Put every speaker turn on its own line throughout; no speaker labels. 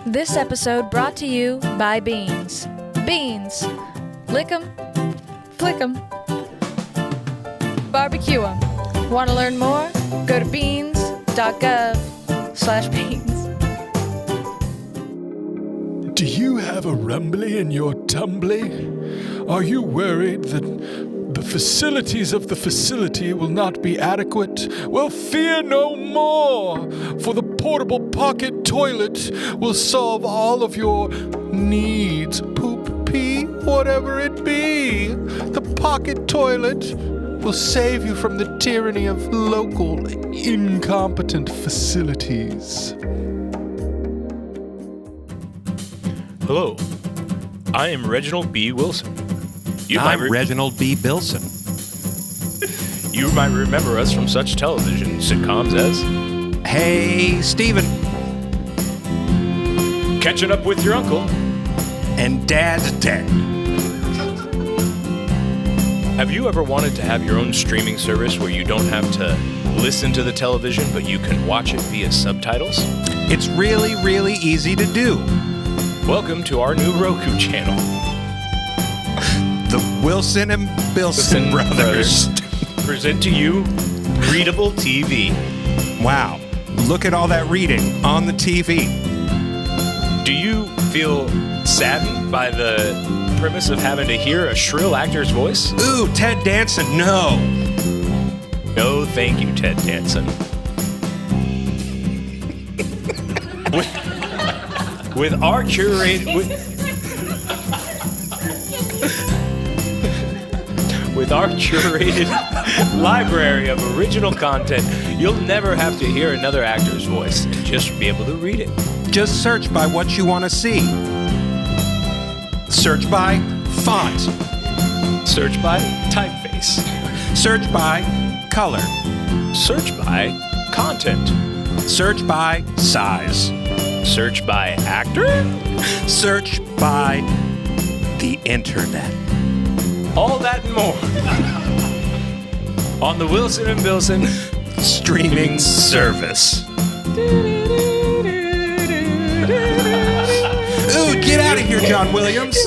This episode brought to you by Beans. Beans. Lick 'em, flick 'em, barbecue 'em. Want to learn more? Go to beans.gov/beans.
Do you have a rumbly in your tumbly? Are you worried that the facilities of the facility will not be adequate? Well, fear no more, for the portable pocket toilet will solve all of your needs. Poop, pee, whatever it be. The pocket toilet will save you from the tyranny of local incompetent facilities.
Hello, I am Reginald B. Wilson.
I'm Reginald B. Bilson.
You might remember us from such television sitcoms as
Hey, Steven.
Catching Up with Your Uncle
And Dad's Dead.
Have you ever wanted to have your own streaming service where you don't have to listen to the television, but you can watch it via subtitles?
It's really, really easy to do.
Welcome to our new Roku channel.
The Wilson and Bilson brothers.
Present to you Readable TV.
Wow. Look at all that reading on the TV.
Do you feel saddened by the premise of having to hear a shrill actor's voice?
Ooh, Ted Danson, no.
No, thank you, Ted Danson. With our curated library of original content, you'll never have to hear another actor's voice and just be able to read it.
Just search by what you want to see. Search by font.
Search by typeface.
Search by color.
Search by content.
Search by size.
Search by actor.
Search by the internet.
All that and more on the Wilson and Bilson
Streaming service. Ooh, get out of here, John Williams.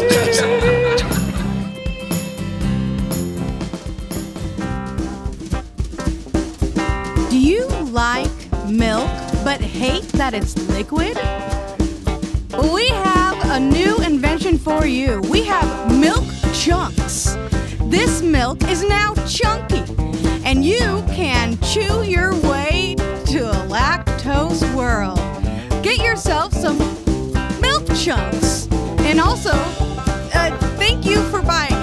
Do you like milk but hate that it's liquid? We have a new invention for you. We have milk chunks. This milk is now chunky, and you can chew your way to a lactose world. Get yourself some milk chunks. And also, thank you for buying it.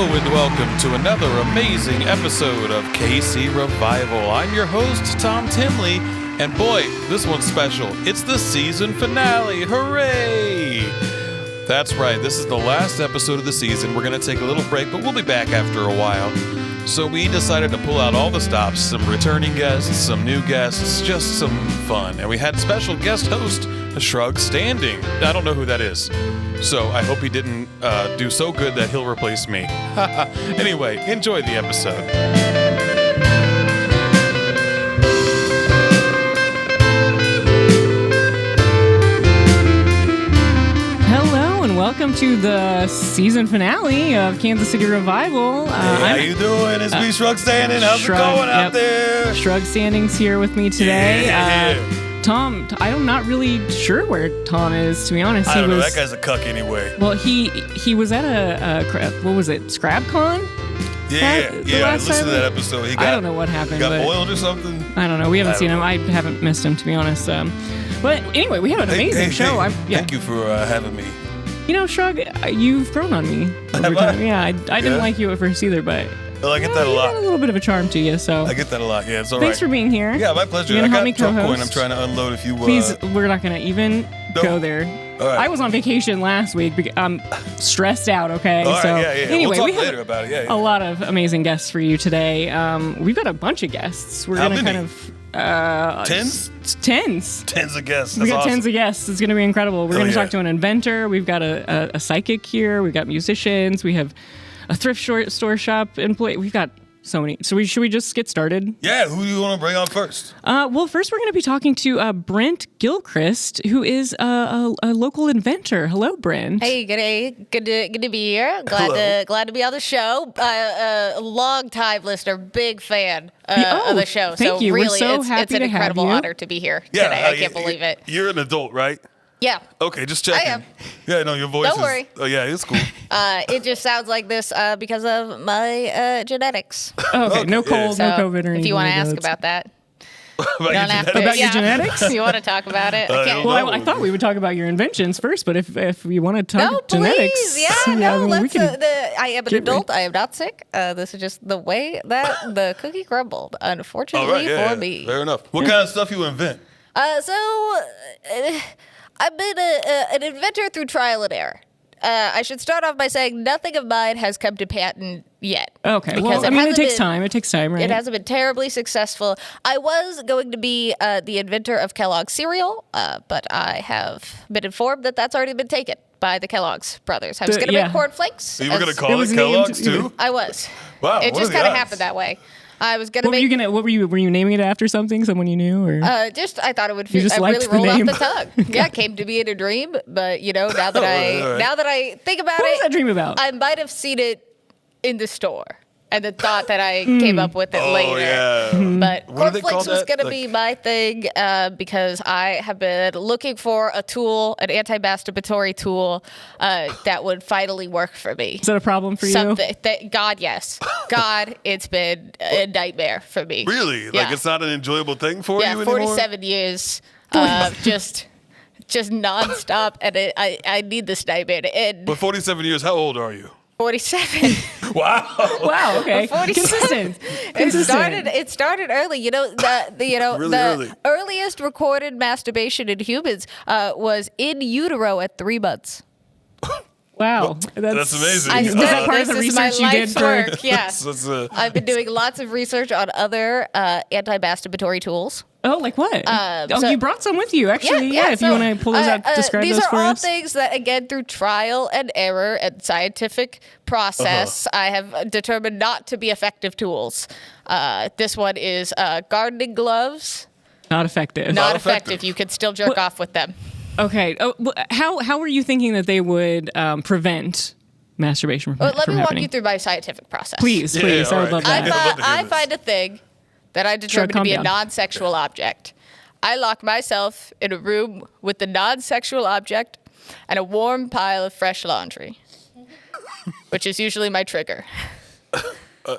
And welcome to another amazing episode of KC Revival. I'm your host, Tom Tinley, and boy, this one's special. It's the season finale. Hooray! That's right, this is the last episode of the season. We're going to take a little break, but we'll be back after a while. So we decided to pull out all the stops, some returning guests, some new guests, just some fun. And we had special guest host, Shrug Standing. I don't know who that is. So I hope he didn't do so good that he'll replace me. Anyway, enjoy the episode.
Hello and welcome to the season finale of Kansas City Revival.
How you doing? It's me, Shrug Standing. How's it going out there?
Shrug Standing's here with me today.
Yeah.
Tom, I'm not really sure where Tom is, to be honest.
I don't know. That guy's a cuck anyway.
Well, he was at what was it, ScrabCon?
Yeah. I listened to that episode.
I don't know what happened.
He got boiled or something?
I don't know. We haven't seen him. I haven't missed him, to be honest. But anyway, we have an amazing show.
Thank you for having me.
You know, Shrug, you've grown on me over time. Yeah, I didn't like you at first either, but
Well, I get that a lot.
You got a little bit of a charm to you, so.
I get that a lot. Yeah, it's all right.
Thanks for being here.
Yeah, my pleasure.
You're
I
gonna
got
help me
Trump
co-host.
coin I'm trying to unload if you...
Please, we're not going to even go there.
All right.
I was on vacation last week. I'm stressed out, okay?
All right,
so,
yeah.
Anyway,
we'll
we
talk
have
later about it. Yeah.
a lot of amazing guests for you today. We've got a bunch of guests. We're going to kind of
Tens?
Tens.
Tens of guests.
We
That's
got
awesome.
tens of guests. It's going to be incredible. We're going to talk to an inventor. We've got a psychic here. We've got musicians. We have a thrift store shop employee. We've got so many. So should we just get started?
Yeah, who do you want to bring on first?
Well, first we're going to be talking to Brent Gilchrist, who is a local inventor. Hello, Brent.
Hey, good to be here. Glad to be on the show. A long time listener, big fan of the show.
Thank you.
Really,
We're so
it's
happy
an
to have
incredible
you.
honor to be here today. I can't believe it.
You're an adult, right?
Yeah.
Okay, just checking.
I am.
Yeah, no, your voice
Don't
is...
worry.
Oh, yeah, it's cool.
It just sounds like this because of my genetics.
Okay, no cold,
So
no COVID or anything.
if you want to
like
ask
that.
about that,
About
you don't have to.
About your genetics?
You want to talk about it? Okay.
Well, I thought we would talk about your inventions first, but if we want to talk
No,
genetics,
please. Yeah, no,
I mean, we
let's.
can
I am an
get
adult. I am not sick. This is just the way that the cookie crumbled, unfortunately
All right,
for me.
Fair enough. What kind of stuff you invent?
I've been an inventor through trial and error. I should start off by saying nothing of mine has come to patent yet.
Okay,
Because
well, I mean, it
hasn't
takes
been-
time. It takes time, right?
It hasn't been terribly successful. I was going to be the inventor of Kellogg's cereal, but I have been informed that that's already been taken by the Kellogg's brothers. I was going to make cornflakes.
You were going to
It
call
was
it
named-
Kellogg's, too?
I was.
Wow,
It
what
just
are the
kind of
odds?
happened that way. I was going to
What were
make.
you naming it after something? Someone you knew, or
Just I thought it would
You
feel.
just
I
liked
really
the
rolled
name?
off the tongue. Yeah, it came to me in a dream, but now that
All right.
now that I think about
what
it,
was that dream about?
I might have seen it in the store and then thought that I came up with it later.
Yeah.
But
What do they call
cornflakes was
that?
going to
Like-
be my thing because I have been looking for a tool, an anti-masturbatory tool that would finally work for me.
Is that a problem for you?
Something. God, yes. God, it's been a nightmare for me.
Really?
Yeah.
Like, it's not an enjoyable thing for you
Yeah,
anymore?
47 years just nonstop, and I need this nightmare to end.
But 47 years, how old are you?
47.
Wow.
Wow. Okay.
47.
Consistent.
It started early.
Really
the
early.
earliest recorded masturbation in humans was in utero at 3 months.
Wow.
That's amazing.
I
Was
studied
that
part of
this
the
is my
research you did
life's
for-
work. Yeah.
That's,
I've been doing lots of research on other anti-masturbatory tools.
Oh, like what?
so-
You brought some with you, actually. Yeah. If you
so,
want to pull those out, describe
these
those
are
for
all
us.
things that, again, through trial and error and scientific process, I have determined not to be effective tools. This one is gardening gloves.
Not effective.
Not
effective.
effective. You can still jerk off with them.
Okay. Oh, well, how were you thinking that they would prevent masturbation from,
Let
from
me walk
happening?
you through my scientific process.
Please,
Yeah,
please. I
all
would love
right.
that.
I'd love to hear
I
this.
find a thing that I determine to
calm
be a
down.
non-sexual object. I lock myself in a room with the non-sexual object and a warm pile of fresh laundry, which is usually my trigger.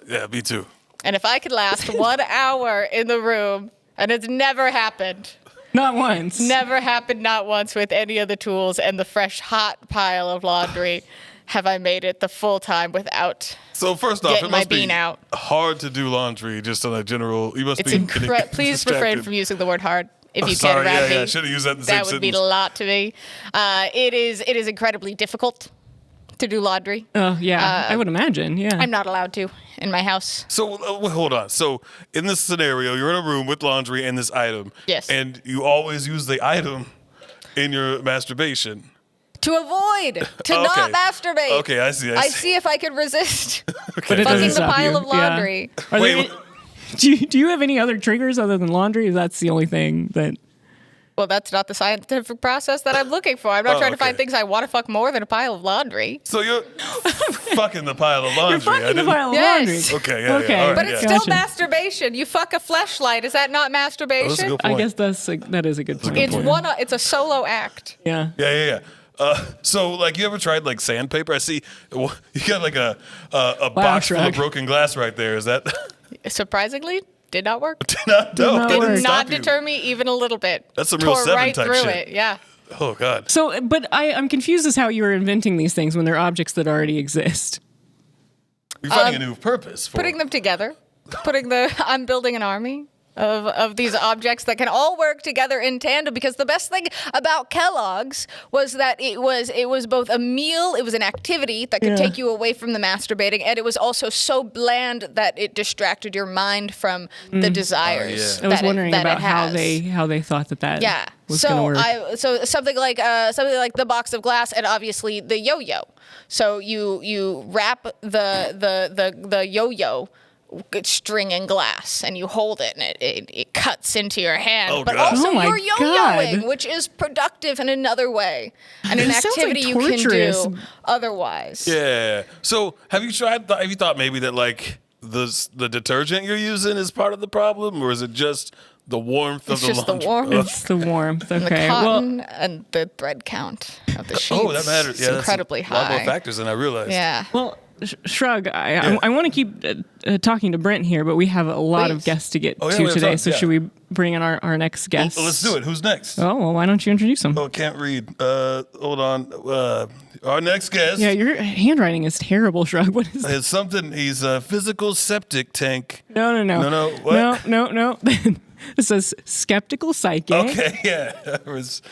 yeah, me too.
And if I could last 1 hour in the room, and it's never happened,
Not once.
never happened, not once with any of the tools and the fresh hot pile of laundry, have I made it the full time without.
So first off,
Getting
it
my
must be
bean out.
hard to do laundry just on a general. You must
It's
be
incredible. Please refrain
distracted.
from using the word hard if
Oh,
you
sorry,
can around me.
yeah, I should have used that in the same
That would mean a
sentence.
lot to me. It is incredibly difficult to do laundry.
Oh, yeah. I would imagine. Yeah.
I'm not allowed to in my house.
So hold on. So in this scenario, you're in a room with laundry and this item.
Yes.
And you always use the item in your masturbation.
To avoid, to not masturbate.
Okay, I see.
I see if I can resist
But it doesn't
fucking the
stop
pile
you.
of laundry.
Yeah. Are there
Wait,
any- do you have any other triggers other than laundry? That's the only thing that.
Well, that's not the scientific process that I'm looking for. I'm not
Oh,
trying to
okay.
find things I want to fuck more than a pile of laundry.
So you're fucking the pile of laundry.
You're fucking
I
the
didn't-
pile of
Yes.
laundry.
Okay, yeah,
Okay.
yeah. All right,
But it's
yeah.
still
Gotcha.
masturbation. You fuck a fleshlight. Is that not
Oh,
masturbation?
that's a good
I
point.
guess that is a good point.
It's a solo act.
Yeah.
Yeah. So, like, you ever tried like sandpaper? I see you got like a box full of
shrug.
broken glass right there. Is that
Surprisingly, did not work.
not
no?
work.
Did
Did not
stop you.
deter me even a little bit.
That's some real
Tore
Seven
right
type
through
shit.
it. Yeah.
Oh God.
So, but I'm confused as how you were inventing these things when they're objects that already exist.
You're finding a new purpose for
Putting them together. I'm building an army. of these objects that can all work together in tandem, because the best thing about Kellogg's was that it was both a meal, it was an activity that could take you away from the masturbating, and it was also so bland that it distracted your mind from the desires.
I was wondering
that
about
it
how
has.
they thought that
Yeah.
was going to work.
So something like the box of glass, and obviously the yo-yo. So you wrap the yo-yo string in glass, and you hold it, and it cuts into your hand. But also you're yo-yoing, which is productive in another way, and an activity you can do otherwise.
Yeah. So have you thought maybe that like the detergent you're using is part of the problem, or is it just the warmth of the laundry?
It's just the warmth.
It's the warmth. Okay.
And the cotton and the thread count of the sheets.
Oh, that matters. Yeah,
it's incredibly
that's a lot
high.
more factors than I realized.
Yeah.
Well, Shrug, I want to keep talking to Brent here, but we have a lot of guests to get to today. So should we bring in our next guest?
Well, let's do it. Who's next?
Oh, well, why don't you introduce him?
Oh, can't read. Hold on. Our next guest.
Yeah, your handwriting is terrible, Shrug. What is that?
It's something. He's a physical septic tank.
No.
What?
No. It says skeptical psychic.
Okay, yeah. I was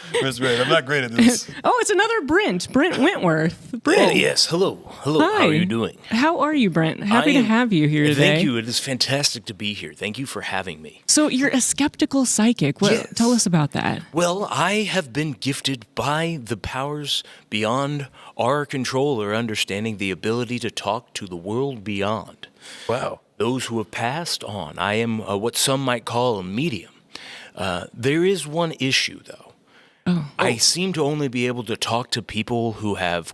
right. I'm not great at this.
Oh, it's another Brent Wentworth.
Oh,
Brent.
yes. Hello.
Hi.
How are you doing?
How are you, Brent? Happy to have you here today.
Thank you. It is fantastic to be here. Thank you for having me.
So you're a skeptical psychic.
Yes.
Tell us about that.
Well, I have been gifted by the powers beyond our control or understanding, the ability to talk to the world beyond.
Wow.
Those who have passed on. I am what some might call a medium. There is one issue, though. I seem to only be able to talk to people who have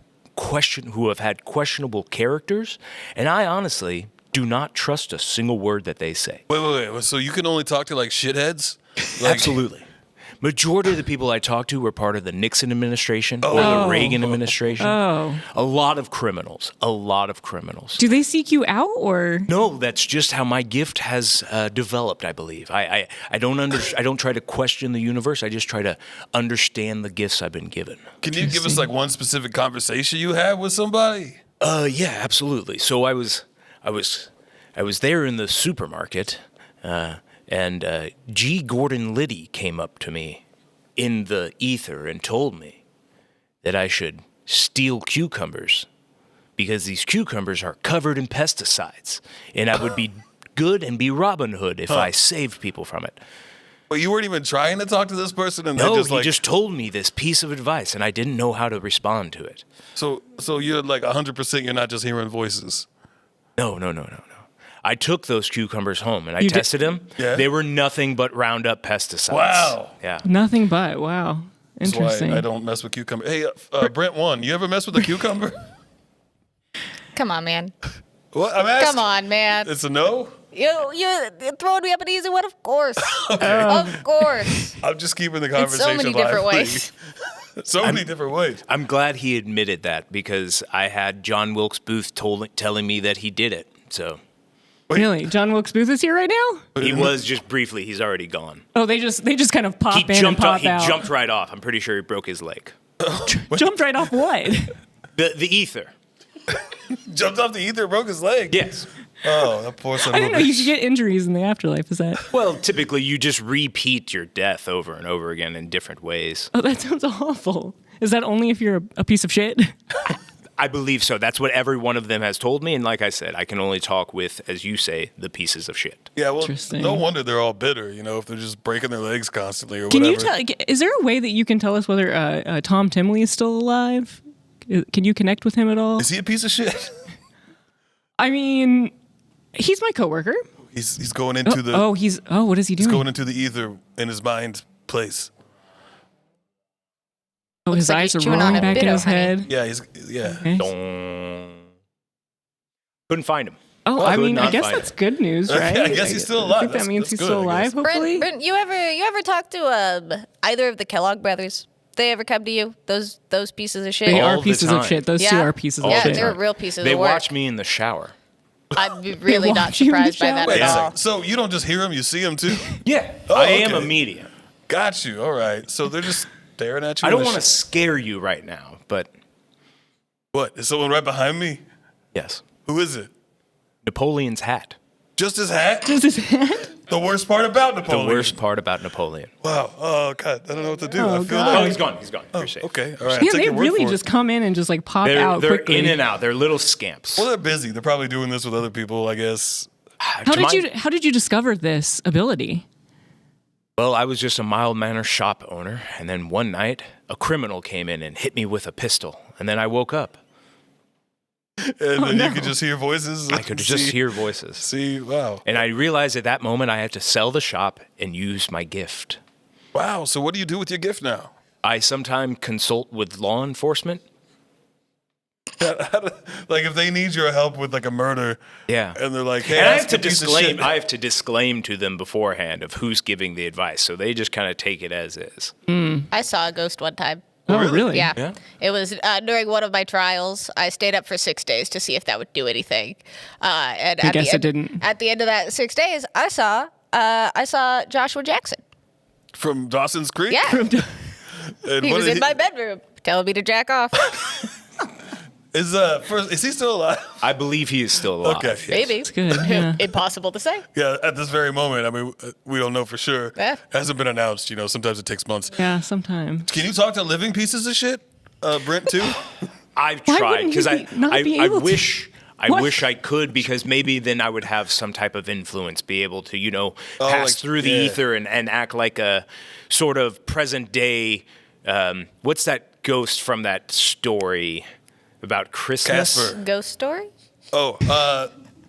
had questionable characters, and I honestly do not trust a single word that they say.
Wait. So you can only talk to like shitheads? Like,
Absolutely. Majority of the people I talk to were part of the Nixon administration or the Reagan administration. A lot of criminals.
Do they seek you out, or?
No, that's just how my gift has developed, I believe. I don't try to question the universe. I just try to understand the gifts I've been given.
Can you give us like one specific conversation you had with somebody?
Yeah, absolutely. So I was there in the supermarket, and G. Gordon Liddy came up to me in the ether and told me that I should steal cucumbers because these cucumbers are covered in pesticides, and I would be good and be Robin Hood if I saved people from it.
Well, you weren't even trying to talk to this person, and
No,
they just
he
like
just told me this piece of advice, and I didn't know how to respond to it.
So you're like 100%. You're not just hearing voices.
No. I took those cucumbers home and I tested them.
Yeah.
They were nothing but Roundup pesticides.
Wow.
Yeah.
Nothing but, wow. Interesting.
That's why I don't mess with cucumber. Hey, Brent 1, you ever mess with a cucumber?
Come on, man.
What? I'm asking.
Come on, man.
It's a no?
You're throwing me up an easy one, of course. Of course.
I'm just keeping the
In
conversation
so many different
lively.
ways.
So many different ways.
I'm glad he admitted that because I had John Wilkes Booth telling me that he did it. So
Really? John Wilkes Booth is here right now?
he was just briefly. He's already gone.
Oh, they just kind of pop in and pop out.
He jumped right off. I'm pretty sure he broke his leg.
Jumped right off what?
The ether.
Jumped off the ether, broke his leg.
Yes.
Oh, that poor son
I
of a
didn't know you
bitch.
could get injuries in the afterlife. Is that?
Well, typically you just repeat your death over and over again in different ways.
Oh, that sounds awful. Is that only if you're a piece of shit?
I believe so. That's what every one of them has told me. And like I said, I can only talk with, as you say, the pieces of shit.
Yeah, well,
Interesting.
no wonder they're all bitter, if they're just breaking their legs constantly or
Can
whatever.
you tell? Is there a way that you can tell us whether Tom Timley is still alive? Can you connect with him at all?
Is he a piece of shit?
I mean, he's my coworker.
He's going into
what is he doing?
He's going into the ether in his mind place.
Oh, his
Looks like
eyes
he's
are
chewing
rolling
on a
back in
Bitto,
his
honey.
head.
Yeah.
Okay.
Dong. Couldn't find him.
Oh, I
Could
mean, I
not
guess
find
that's
him.
good news, right?
I guess he's still alive.
I think that
That's-
means
that's
he's
good,
still
I guess.
alive, hopefully.
Brent, you ever talk to either of the Kellogg brothers? They ever come to you? Those pieces of shit?
They
All
are
the
pieces of
time.
shit. Those two
Yeah.
are pieces of
Yeah,
shit.
they're real pieces
They
of work.
watch me in the shower.
I'd be really not
watch you in the
surprised by that
shower?
at
Wait a
all.
second. So you don't just hear him, you see him too?
Yeah.
Oh,
I am a
okay.
medium.
Got you. All right. So they're just staring at you.
I
in
don't
the
want to scare you right now, but
What? Is someone right behind me?
yes.
Who is it?
Napoleon's hat.
Just his hat?
Does his head?
The worst part about Napoleon.
The worst part about Napoleon.
Wow. Oh, God. I don't know what to do.
Oh,
I feel
God.
Oh,
like...
he's gone. He's gone. You're safe.
Okay. All right.
Yeah,
I'll take
they
your word
really
for
just
it.
come in and just like pop out
They're
quickly.
in and out. They're little scamps.
Well, they're busy. They're probably doing this with other people, I guess.
How did you discover this ability?
Well, I was just a mild-mannered shop owner, and then one night, a criminal came in and hit me with a pistol, and then I woke up.
And then you could just hear voices.
I could just hear voices.
See, wow.
And I realized at that moment I had to sell the shop and use my gift.
Wow. So what do you do with your gift now?
I sometimes consult with law enforcement.
Like if they need your help with like a murder,
Yeah.
and they're like, "Hey,
And
ask a piece of shit."
I have to disclaim to them beforehand of who's giving the advice, so they just kind of take it as is.
I saw a ghost one time.
Oh, really?
Yeah. It was during one of my trials. I stayed up for 6 days to see if that would do anything. And
I guess it didn't.
At the end of that 6 days, I saw Joshua Jackson.
From Dawson's Creek.
Yeah.
And
He
what
was
did
in my bedroom telling me to jack off.
Is he still alive?
I believe he is still alive.
Okay.
yes.
Maybe.
It's good. Yeah.
Impossible to say.
Yeah, at this very moment, I mean, we don't know for sure.
Yeah.
It hasn't been announced. You know, sometimes it takes months.
Yeah, sometimes.
Can you talk to living pieces of shit, Brent? Too.
I've
Why
tried
wouldn't you
because
not be
I
able to?
wish
What?
I could, because maybe then I would have some type of influence, be able to, pass
like,
through the
yeah.
ether and act like a sort of present day. What's that ghost from that story about Christmas?
Casper.
Ghost story?
Oh,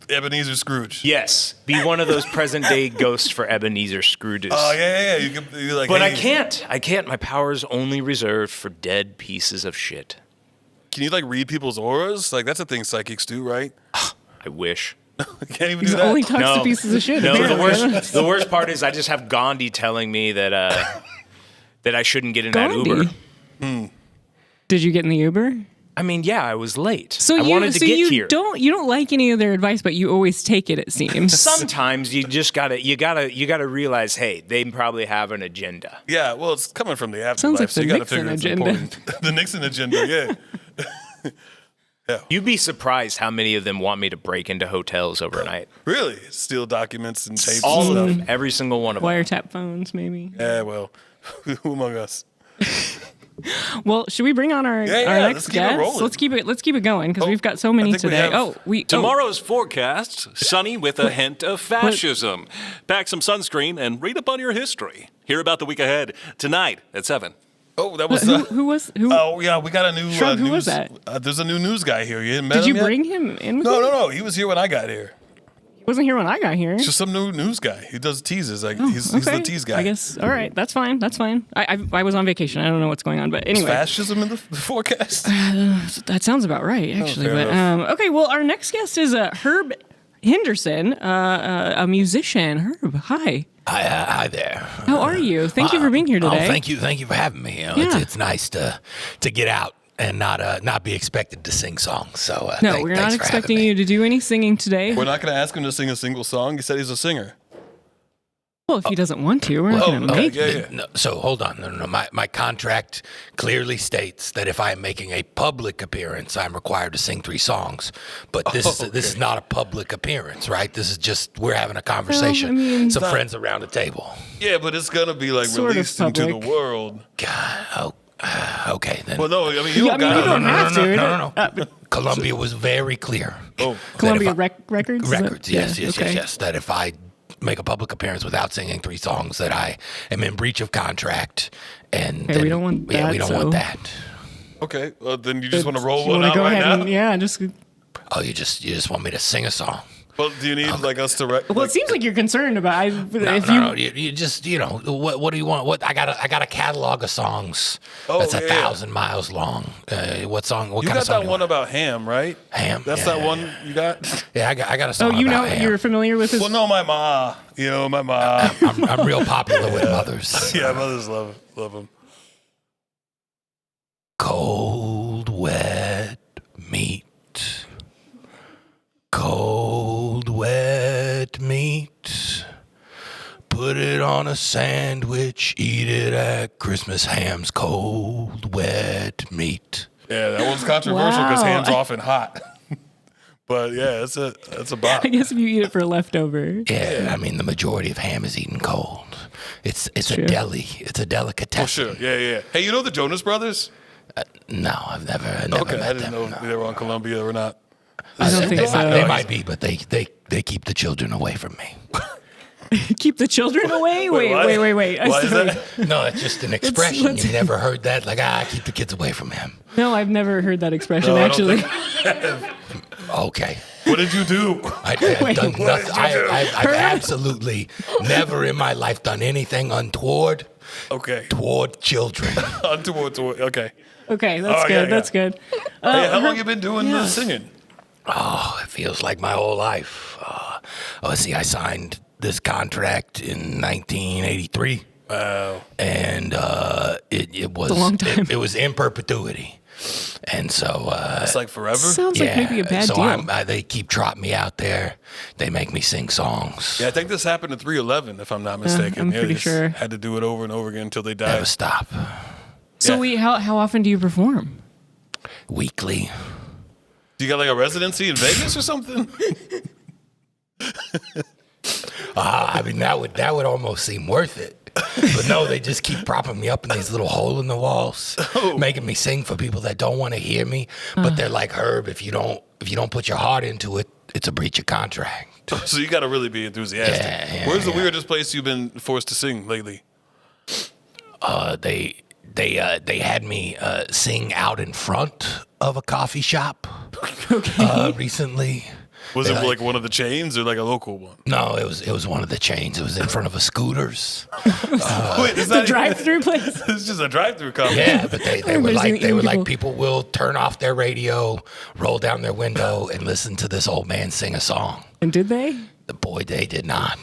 Ebenezer Scrooge.
Yes, be one of those present day ghosts for Ebenezer Scrooges.
Oh yeah. You could be like.
But
hey,
I can't. My power is only reserved for dead pieces of shit.
Can you like read people's auras? Like that's a thing psychics do, right?
I wish.
Can't even
He
do that.
only talks to pieces of shit.
No,
apparently.
the worst part is I just have Gandhi telling me that that I shouldn't get in that Uber.
Gandhi? Did you get in the Uber?
I mean, yeah, I was late.
So
I wanted to get here.
You don't like any of their advice, but you always take it. It seems.
Sometimes you just gotta realize, hey, they probably have an agenda.
Yeah, well, it's coming from the afterlife,
Sounds like
so
the
you got to
Nixon
figure it's
agenda.
important. The Nixon agenda, yeah.
You'd be surprised how many of them want me to break into hotels overnight.
Really? Steal documents and tapes
All
and
of
stuff?
them, every single one of them.
Wiretap phones, maybe.
Yeah, well, who among us?
Well, should we bring on our
Yeah,
next
let's keep it
guest?
rolling.
Let's keep it going because we've got so many
think we
today.
have-
Tomorrow's forecast, sunny with a hint of fascism. Pack some sunscreen and read up on your history. Hear about the week ahead tonight at 7.
Oh, that was.
Who?
Oh, yeah, we got a new
Shrug, who
news.
was that?
There's a new news guy here. You met
Did you
him yet?
bring him in with you?
No. He was here when I got here.
He wasn't here when I got here.
It's just some new news guy. He does teases. Like he's the tease guy.
I guess. All right, that's fine. I was on vacation. I don't know what's going on, but
Is
anyway,
fascism in the forecast?
that sounds about right, actually.
fair
But
enough.
okay, well, our next guest is Herb Henderson, a musician. Herb, hi.
Hi there.
How are you? Thank you for being here today.
Oh, thank you for having me. It's nice to get out and not be expected to sing songs. So
No, we're not expecting you to do any singing today.
We're not going to ask him to sing a single song. He said he's a singer.
Well, if he doesn't want to, we're not going to make it.
Yeah.
No, so hold on. No. My contract clearly states that if I'm making a public appearance, I'm required to sing 3 songs. But this is not a public appearance, right? This is just we're having a conversation.
Well, I mean,
some friends around the table.
Yeah, but it's going to be like
Sort of
released into the
public.
world.
God, okay then.
Well, no, I mean, you don't got
you don't have to.
No. Columbia was very clear.
Oh,
Columbia Records? Is that-
Records, yes,
okay.
yes. That if I make a public appearance without singing 3 songs, that I am in breach of contract. And
Okay,
then,
we don't want that,
we don't
so-
want that.
okay. Well, then you just want to roll
You
one
wanna
out
go
right
ahead
now?
and, yeah, just.
Oh, you just want me to sing a song?
Well, do you need like us to?
Well, it seems like you're concerned about.
No. You just what do you want? What I got a catalog of songs that's 1,000 miles long. What song? What
you
kind
got
of song?
that one about ham, right?
Ham.
That's
yeah.
that one you got.
Yeah, I got a
Oh,
song.
you know,
about ham.
you're familiar with this.
Well, no, my ma. You know, my ma.
I'm real popular with mothers.
Yeah, mothers love them.
Cold, wet meat. Cold, wet meat. Put it on a sandwich, eat it at Christmas. Ham's cold, wet meat.
Yeah, that one's controversial because
Wow.
hands off and hot. But yeah, that's a bop.
I guess if you eat it for leftover.
Yeah, I mean, the majority of ham is eaten cold. It's
True.
a deli. It's a delicatessen.
Oh, sure. Yeah. Hey, you know the Jonas Brothers?
No, I've never
Okay,
met
I didn't
them.
know if they were on Columbia or not.
I don't think so.
They might be, but they keep the children away from me.
Keep the children away? Wait.
Why is that?
No, it's just an expression.
let's-
You never heard that? Like, keep the kids away from him.
No, I've never heard that expression,
No, I don't
actually.
Okay.
What did you do?
I've done nothing. I've absolutely never in my life done anything untoward
Okay.
toward children.
Untoward. Okay.
Okay, that's
Oh,
good.
yeah.
That's good.
Hey, how long you been doing the singing?
Oh, it feels like my whole life. See, I signed this contract in 1983.
Wow.
And it was
a long time.
It was in perpetuity. And so
It's like forever?
Sounds like maybe a bad
so
deal.
they keep trotting me out there. They make me sing songs.
Yeah, I think this happened at 311, if I'm not mistaken.
I'm
Yeah,
pretty
they just
sure.
Had to do it over and over again until they died.
Never stop.
So
Yeah.
how often do you perform?
Weekly.
Do you got like a residency in Vegas or something?
I mean, that would almost seem worth it. But no, they just keep propping me up in these little hole in the walls, making me sing for people that don't want to hear me. But they're like, Herb, if you don't put your heart into it, it's a breach of contract.
So you got to really be enthusiastic.
Yeah,
Where's the weirdest place you've been forced to sing lately?
They had me sing out in front of a coffee shop recently.
Was it like one of the chains or like a local one?
No, it was one of the chains. It was in front of a Scooters.
Wait, is
The
that
drive-through place?
It's just a drive-through coffee.
Yeah, but they were
There's
like
people-
people will turn off their radio, roll down their window, and listen to this old man sing a song.
And did they?
Boy, they did not.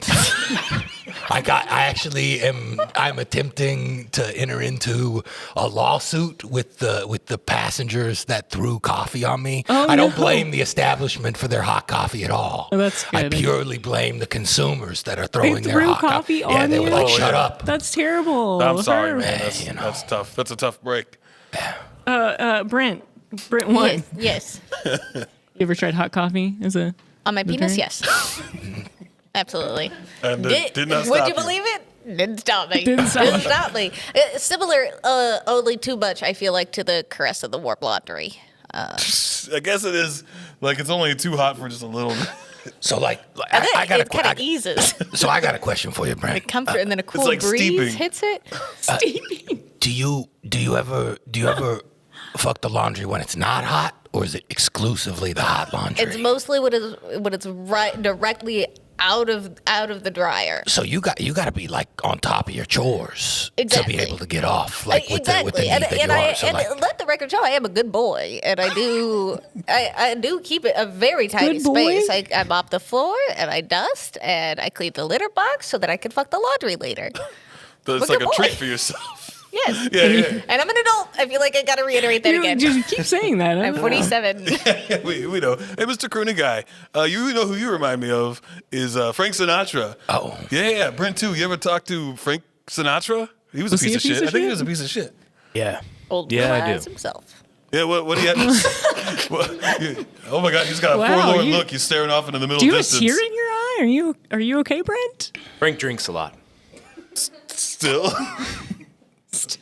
I'm attempting to enter into a lawsuit with the passengers that threw coffee on me.
Oh,
I don't
no.
blame the establishment for their hot coffee at all.
Oh, that's
I
good.
purely blame the consumers that are
They
throwing their
threw
hot
coffee on
Yeah, they were
you?
like, shut up.
That's terrible.
I'm sorry,
Herb.
man.
you know.
That's tough. That's a tough break.
Brent one.
Yes.
You ever tried hot coffee as a
On my penis,
drink?
yes. Absolutely.
And it did not
Would
stop
you believe it? Didn't stop me.
Didn't stop
me. Similar, only too much, I feel like, to the caress of the warm laundry.
I guess it is like it's only too hot for just a little bit.
So like,
And then
I got
it kind of eases.
So I got a question for you, Brent.
The comfort, and then a cool
like
breeze
steeping.
hits it.
steaming?
Do you ever fuck the laundry when it's not hot, or is it exclusively the hot laundry?
It's mostly when it's right directly out of the dryer.
So you got to be like on top of your chores
Exactly.
to be able to get off, like with
Exactly.
the need
and
that you
and
are. So
and
like,
let the record show I am a good boy, and I do I do keep it a very tiny
Good boy?
space. I mop the floor and I dust and I clean the litter box so that I can fuck the laundry later.
But it's
Look
like
at
a treat
boy.
for yourself.
Yes.
Yeah.
And I'm an adult. I feel like I gotta reiterate that
You
again.
just keep saying that. I
I'm
don't know.
47.
we know. Hey, Mr. Crooney guy, you know who you remind me of is Frank Sinatra.
Oh.
Yeah. Brent, too. You ever talked to Frank Sinatra? He was a
Was he
piece
a
of shit.
piece of
I think he
shit?
was a piece of shit.
Yeah.
Old
Yeah, I
Blue
do.
himself.
Yeah, what do you have? Oh my God, he's got a
Wow,
forlorn
you-
look. He's staring off into the middle
Do you have a
distance.
tear in your eye? Are you okay, Brent?
Frank drinks a lot,
Still?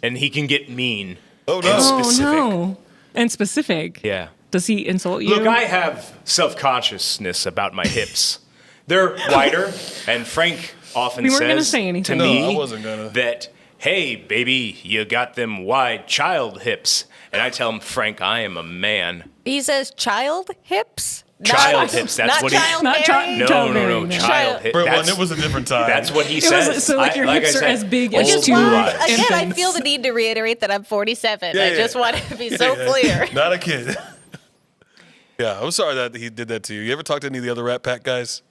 and he can get mean.
Oh no.
and specific.
Oh no. And specific.
Yeah.
Does he insult you?
Look, I have self-consciousness about my hips. They're wider, and Frank often
We weren't gonna
says
say
to
anything.
No,
me
I wasn't gonna.
that, hey, baby, you got them wide child hips. And I tell him, Frank, I am a man.
He says child hips.
Child
not,
hips, that's
not
what he-
child
Not
Mary?
No,
Child
no,
Mary,
no,
no.
child hips.
Brent, one, it was a different time.
That's what he
It
says.
was so like your
I
hips are
said,
as big
Which
as
is
two
why,
eyes.
again, I
infants.
feel the need to reiterate that I'm 47. I
Yeah.
just want to be so
Yeah.
clear.
Not a kid. Yeah, I'm sorry that he did that to you. You ever talk to any of the other Rat Pack guys?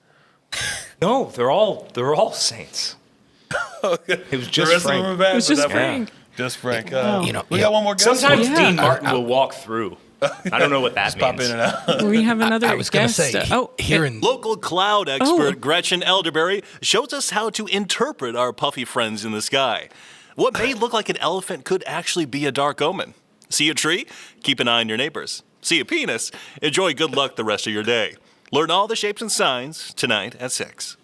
No, they're all saints. It was
The
just
rest
Frank.
of them are bad.
It was
but
just
that one-
Frank.
Just Frank.
You know,
we
yeah.
got one more guest.
Sometimes
Yeah.
Dean Martin will walk through. I don't know what that
Just
means.
pop in and out.
We have another
I was going to
guest.
say, here in
Local cloud expert
Oh.
Gretchen Elderberry shows us how to interpret our puffy friends in the sky. What may look like an elephant could actually be a dark omen. See a tree? Keep an eye on your neighbors. see a penis, enjoy good luck the rest of your day. Learn all the shapes and signs tonight at 6.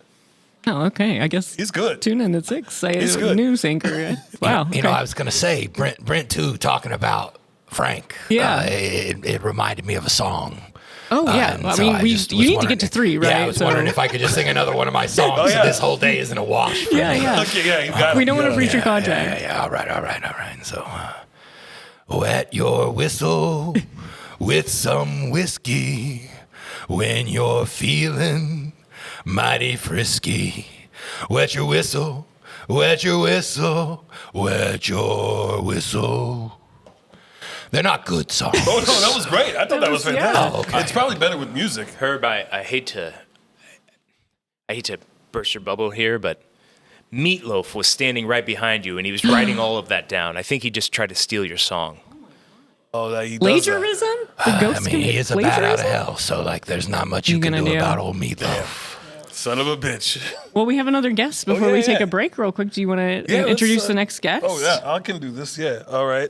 Oh, okay. I guess
He's good.
Tune in at 6.
He's good.
News anchor. Wow.
You know, I was gonna say Brent too, talking about Frank.
Yeah.
It reminded me of a song.
Oh yeah.
And
I
so
mean,
I just
you
was
need to
wondering
get to 3, right?
Yeah, I was wondering if I could just sing another one of my songs so this whole day isn't a wash for me.
Yeah.
Okay, yeah, you got it.
We don't want to breach your contract.
Yeah. All right. So, wet your whistle with some whiskey when you're feeling mighty frisky. Wet your whistle, wet your whistle, wet your whistle. They're not good songs.
Oh, no, that was great. I thought that was fantastic.
Oh, okay.
It's probably better with music.
Herb, I hate to burst your bubble here, but Meatloaf was standing right behind you, and he was writing all of that down. I think he just tried to steal your song.
Oh, that he does
Plagiarism? The ghost
I mean, he is a bat out of
plagiarism?
hell, so like, there's not much you can do about old Meatloaf.
that. Son of a bitch.
Well, we have another guest before we take a break real quick. Do you want to introduce the next guest?
Oh, yeah, I can do this. Yeah, all right.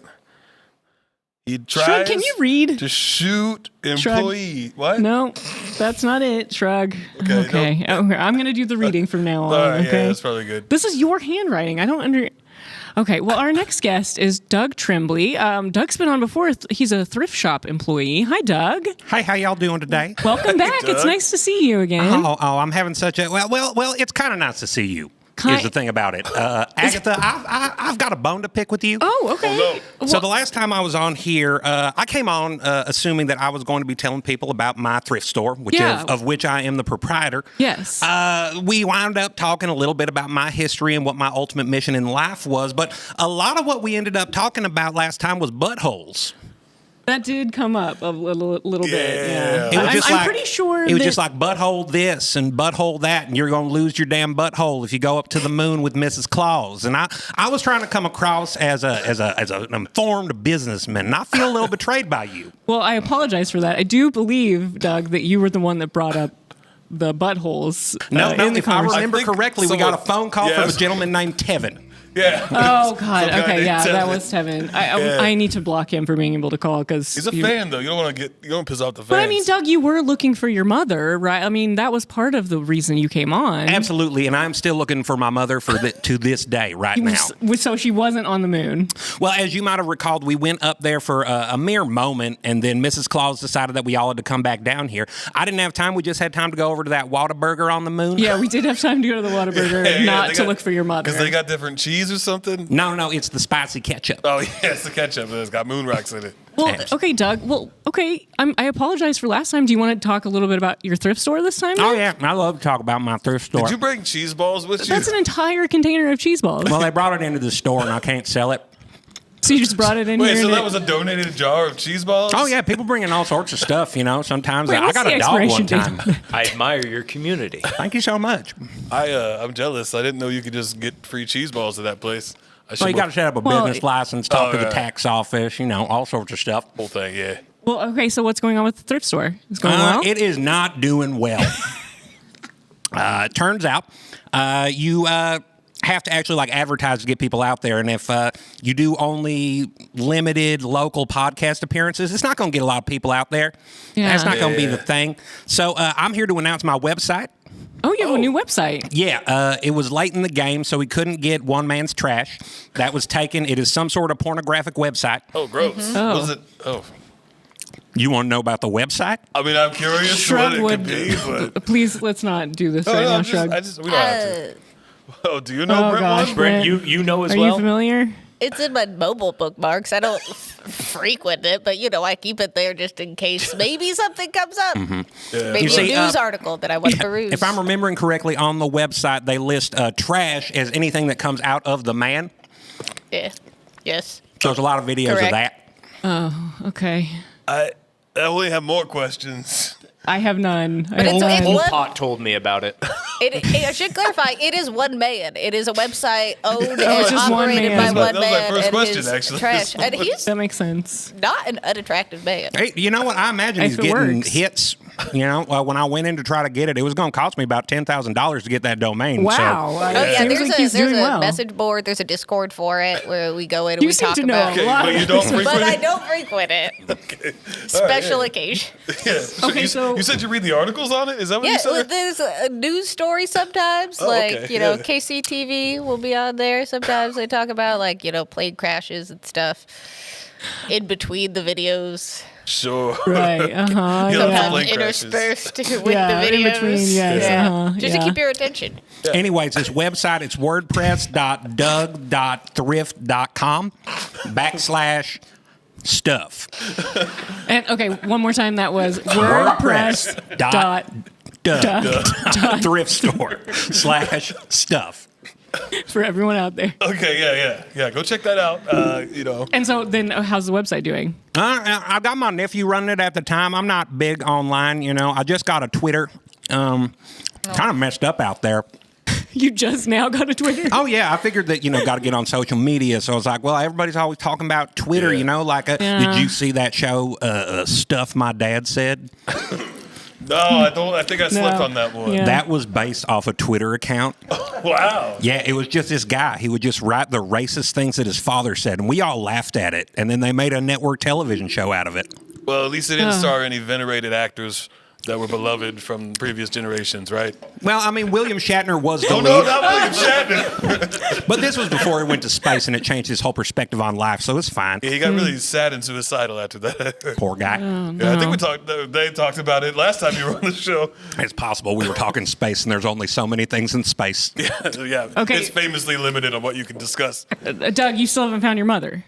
He tries
Shrug, can you read?
to shoot employee.
Shrug.
What?
No, that's not it. Shrug. Okay. Oh, I'm going to do the reading from now on.
All right,
okay.
yeah, that's probably good.
This is your handwriting. I don't Okay, well, our next guest is Doug Tremblay. Doug's been on before. He's a thrift shop employee. Hi, Doug.
Hey, how y'all doing today?
Welcome back. It's nice to see you again.
Oh, I'm having such a well. It's kind of nice to see you. Is the thing about it, Agatha? I've got a bone to pick with you.
Oh, okay.
Oh, no.
So the last time I was on here, I came on assuming that I was going to be telling people about my thrift store, of which I am the proprietor.
Yes.
We wound up talking a little bit about my history and what my ultimate mission in life was, but a lot of what we ended up talking about last time was buttholes.
That did come up a little bit. Yeah.
It was just
I'm pretty sure
it was just like butthole this and butthole that, and you're going to lose your damn butthole if you go up to the moon with Mrs. Claus. And I was trying to come across as an informed businessman, and I feel a little betrayed by you.
Well, I apologize for that. I do believe, Doug, that you were the one that brought up the buttholes.
No,
in the
if I remember
think
correctly, we got a phone call from a
Yes.
gentleman named Tevin.
Yeah.
Oh God.
Some guy
Okay.
named
Yeah,
Tevin.
that was Tevin. I need to block him for being able to call because
He's a fan, though. You don't want to piss off the fans.
But I mean, Doug, you were looking for your mother, right? I mean, that was part of the reason you came on.
Absolutely, and I'm still looking for my mother to this day right now.
So she wasn't on the moon.
Well, as you might have recalled, we went up there for a mere moment, and then Mrs. Claus decided that we all had to come back down here. I didn't have time. We just had time to go over to that Whataburger on the moon.
Yeah, we did have time to go to the Whataburger, not to look for your mother.
Because they got different cheese or something?
No, it's the spicy ketchup.
Oh, yeah, it's the ketchup. It's got moon rocks in it.
Well, okay, Doug. Well, okay. I apologize for last time. Do you want to talk a little bit about your thrift store this time?
Oh, yeah. I love to talk about my thrift store.
Did you bring cheese balls with you?
That's an entire container of cheese balls.
Well, they brought it into the store, and I can't sell it.
So you just brought it in
Wait,
here?
so that was a donated jar of cheese balls?
Oh, yeah. People bring in all sorts of stuff, you know. Sometimes
Wait,
I
what's
got
the
a dog one
expiration
time.
date?
I admire your community.
Thank you so much.
I'm jealous. I didn't know you could just get free cheese balls at that place.
Well, you got to set up a business license, talk to the
yeah.
tax office, you know, all sorts of stuff.
Whole thing, yeah.
Well, okay. So what's going on with the thrift store? It's going well.
It is not doing well. Turns out you have to actually advertise to get people out there, and if you do only limited local podcast appearances, it's not going to get a lot of people out there.
Yeah.
That's not going to be the thing. So I'm here to announce my website.
Oh, you have a new website.
Yeah, it was late in the game, so we couldn't get One Man's Trash. That was taken. It is some sort of pornographic website.
Oh, gross.
Mm-hmm. Oh.
What is it? Oh.
You want to know about the website?
I mean, I'm curious
Shrug
what it
would.
could be, but...
Please, let's not do this right now, Shrug.
we don't have to. Oh, do you know
Oh,
Brent
gosh,
one?
Brent.
You know as
Are
well?
you familiar?
It's in my mobile bookmarks. I don't frequent it, but I keep it there just in case maybe something comes up.
Yeah.
Maybe
You see,
a news article that I want to peruse.
If I'm remembering correctly, on the website, they list trash as anything that comes out of the man.
Yeah. Yes.
So there's a lot of videos
Correct.
of that.
Oh, okay.
I only have more questions.
I have none.
But it's
Old
what-
Pot told me about it.
I should clarify, it is one man. It is a website owned and
just one
operated
man.
by one
That was my
man.
first
and
question,
his
actually.
Trash. And he's
That makes sense.
not an unattractive man.
Hey, you know what? I imagine he's
If it
getting
works.
hits. You know, when I went in to try to get it, it was going to cost me about $10,000 to get that domain.
Wow.
So,
Oh yeah,
Seems
there's
like he's
there's
doing
a
well.
message board. There's a Discord for it where we go in and
You
we
seem
talk
to know
about.
a lot.
But you don't frequent
But I
it?
don't frequent it. Special occasion.
Yeah.
Okay, so-
you said you read the articles on it? Is that what
Yeah,
you said?
there's a news story sometimes.
Oh,
like,
okay,
you know,
yeah.
KCTV will be on there. Sometimes they talk about, like, you know, plane crashes and stuff in between the videos.
Sure.
Right. Uh-huh.
You know,
Yeah.
plane crashes.
Interspersed with
Yeah,
the videos.
in between, yes, uh-huh,
Just
yeah.
to keep your attention.
anyways, this website, it's wordpress.doug.thrift.com/stuff.
And okay, one more time. That was WordPress.thrift
Store/stuff.
for everyone out there.
Okay, yeah. Go check that out. You know.
And so then, how's the website doing?
I got my nephew running it at the time. I'm not big online, you know. I just got a Twitter. Kind of messed up out there.
You just now got a Twitter?
Oh, yeah. I figured that, got to get on social media. So I was like, well, everybody's always talking about Twitter,
Yeah.
Did you see that show, Stuff My Dad Said?
No, I don't. I think I slept
No.
on that one.
Yeah.
That was based off a Twitter account.
Wow.
Yeah, it was just this guy. He would just write the racist things that his father said, and we all laughed at it. And then they made a network television show out of it.
Well, at least it didn't star any venerated actors that were beloved from previous generations, right?
Well, I mean, William Shatner was the
Oh,
lead.
no, not William Shatner.
But this was before it went to space, and it changed his whole perspective on life, so it's fine.
Yeah, he got really sad and suicidal after that.
Poor guy.
Yeah, I think they talked about it last time you were on the show.
It's possible we were talking space, and there's only so many things in space.
Yeah.
Okay.
It's famously limited on what you can discuss.
Doug, you still haven't found your mother.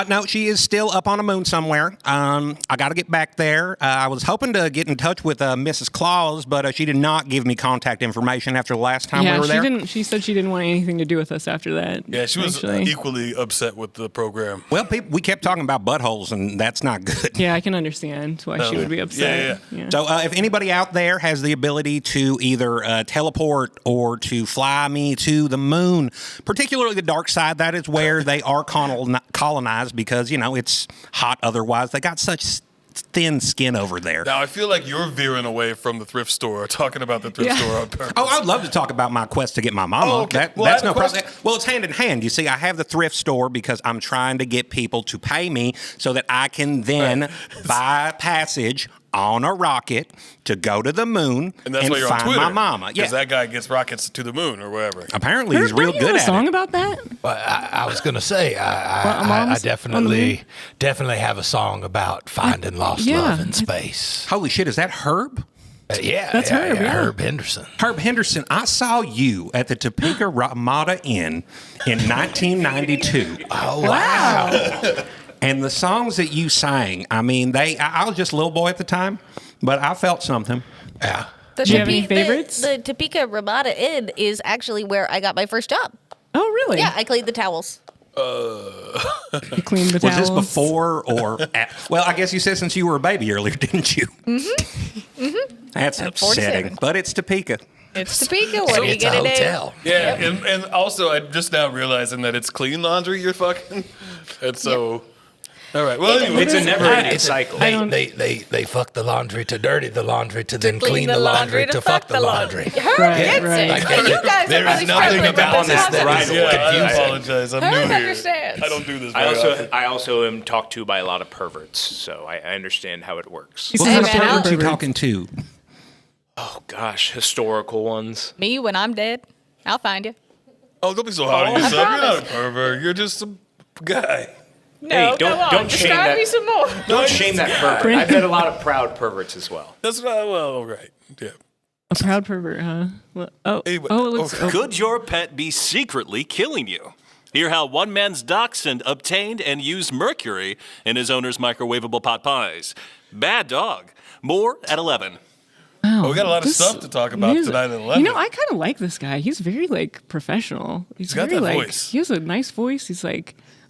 No, she is still up on the moon somewhere. I got to get back there. I was hoping to get in touch with Mrs. Claus, but she did not give me contact information after the last time we were
she
there.
didn't. She said she didn't want anything to do with us after that.
Yeah, she was
actually.
equally upset with the program.
Well, we kept talking about buttholes, and that's not good.
Yeah, I can understand why she would be upset.
Yeah.
So if anybody out there has the ability to either teleport or to fly me to the moon, particularly the dark side, that is where they are colonized because, it's hot otherwise. They got such thin skin over there.
Now, I feel like you're veering away from the thrift store, talking about the thrift store on purpose.
Oh, I'd love to talk about my quest to get my mama.
Oh, okay. Well,
That's
I
no
have a
problem.
question.
Well, it's hand in hand. You see, I have the thrift store because I'm trying to get people to pay me so that I can then buy passage on a rocket to go to the moon
And that's why you're on
find
Twitter.
my mama. Yeah.
Because that guy gets rockets to the moon or wherever.
Apparently, he's real
Don't you
good
have a
at
song
it.
about that?
Well, I was going to say, I
Moms on the moon?
definitely have a song about finding lost
yeah.
love in space.
Holy shit, is that Herb?
That's Herb, yeah.
Herb Henderson.
Herb Henderson, I saw you at the Topeka Ramada Inn in 1992.
Oh, wow.
And the songs that you sang, I mean, I was just a little boy at the time, but I felt something.
Yeah.
The
Do you have any favorites?
The Topeka Ramada Inn is actually where I got my first job.
Oh, really?
Yeah, I cleaned the towels.
You cleaned the
Was
towels.
this before or well, I guess you said since you were a baby earlier, didn't you? That's
I'm
upsetting,
47.
but it's Topeka.
It's Topeka. What are you
It's a
gonna do?
hotel.
Yeah, and also I'm just now realizing that it's clean laundry you're fucking. And so, all right. Well, anyway.
It's a never-ending cycle.
They fuck the laundry to dirty the laundry to then clean the laundry to fuck the laundry.
Herb
Right,
gets
right.
it.
Like,
And you guys
there
are
is
really
nothing
struggling
about
with
this
this
that
topic.
is
Yeah, I
confusing.
apologize. I'm
Herb
new here.
understands.
I don't do this very often.
I also am talked to by a lot of perverts, so I understand how it works.
You
What
said
kind of
Hey, man,
perverts
I'll-
you talking to?
Oh gosh, historical ones.
Me, when I'm dead, I'll find you.
Oh, don't be so hard on yourself. You're not a
promise.
pervert. You're just a guy.
Hey, don't shame
Describe
that.
me some more.
Don't shame that pervert. I've met a lot of proud perverts as well.
That's right. Well, all right. Yeah.
A proud pervert, huh? Well,
Anyway,
it looks.
okay.
Oh.
Could your pet be secretly killing you? Hear how one man's dachshund obtained and used mercury in his owner's microwavable pot pies. Bad dog. More at 11.
Wow.
Well, we got a lot of
This
stuff to talk about
news-
tonight at 11.
I kind of like this guy. He's very professional. He's
got
very
that voice.
He has a nice voice. He's I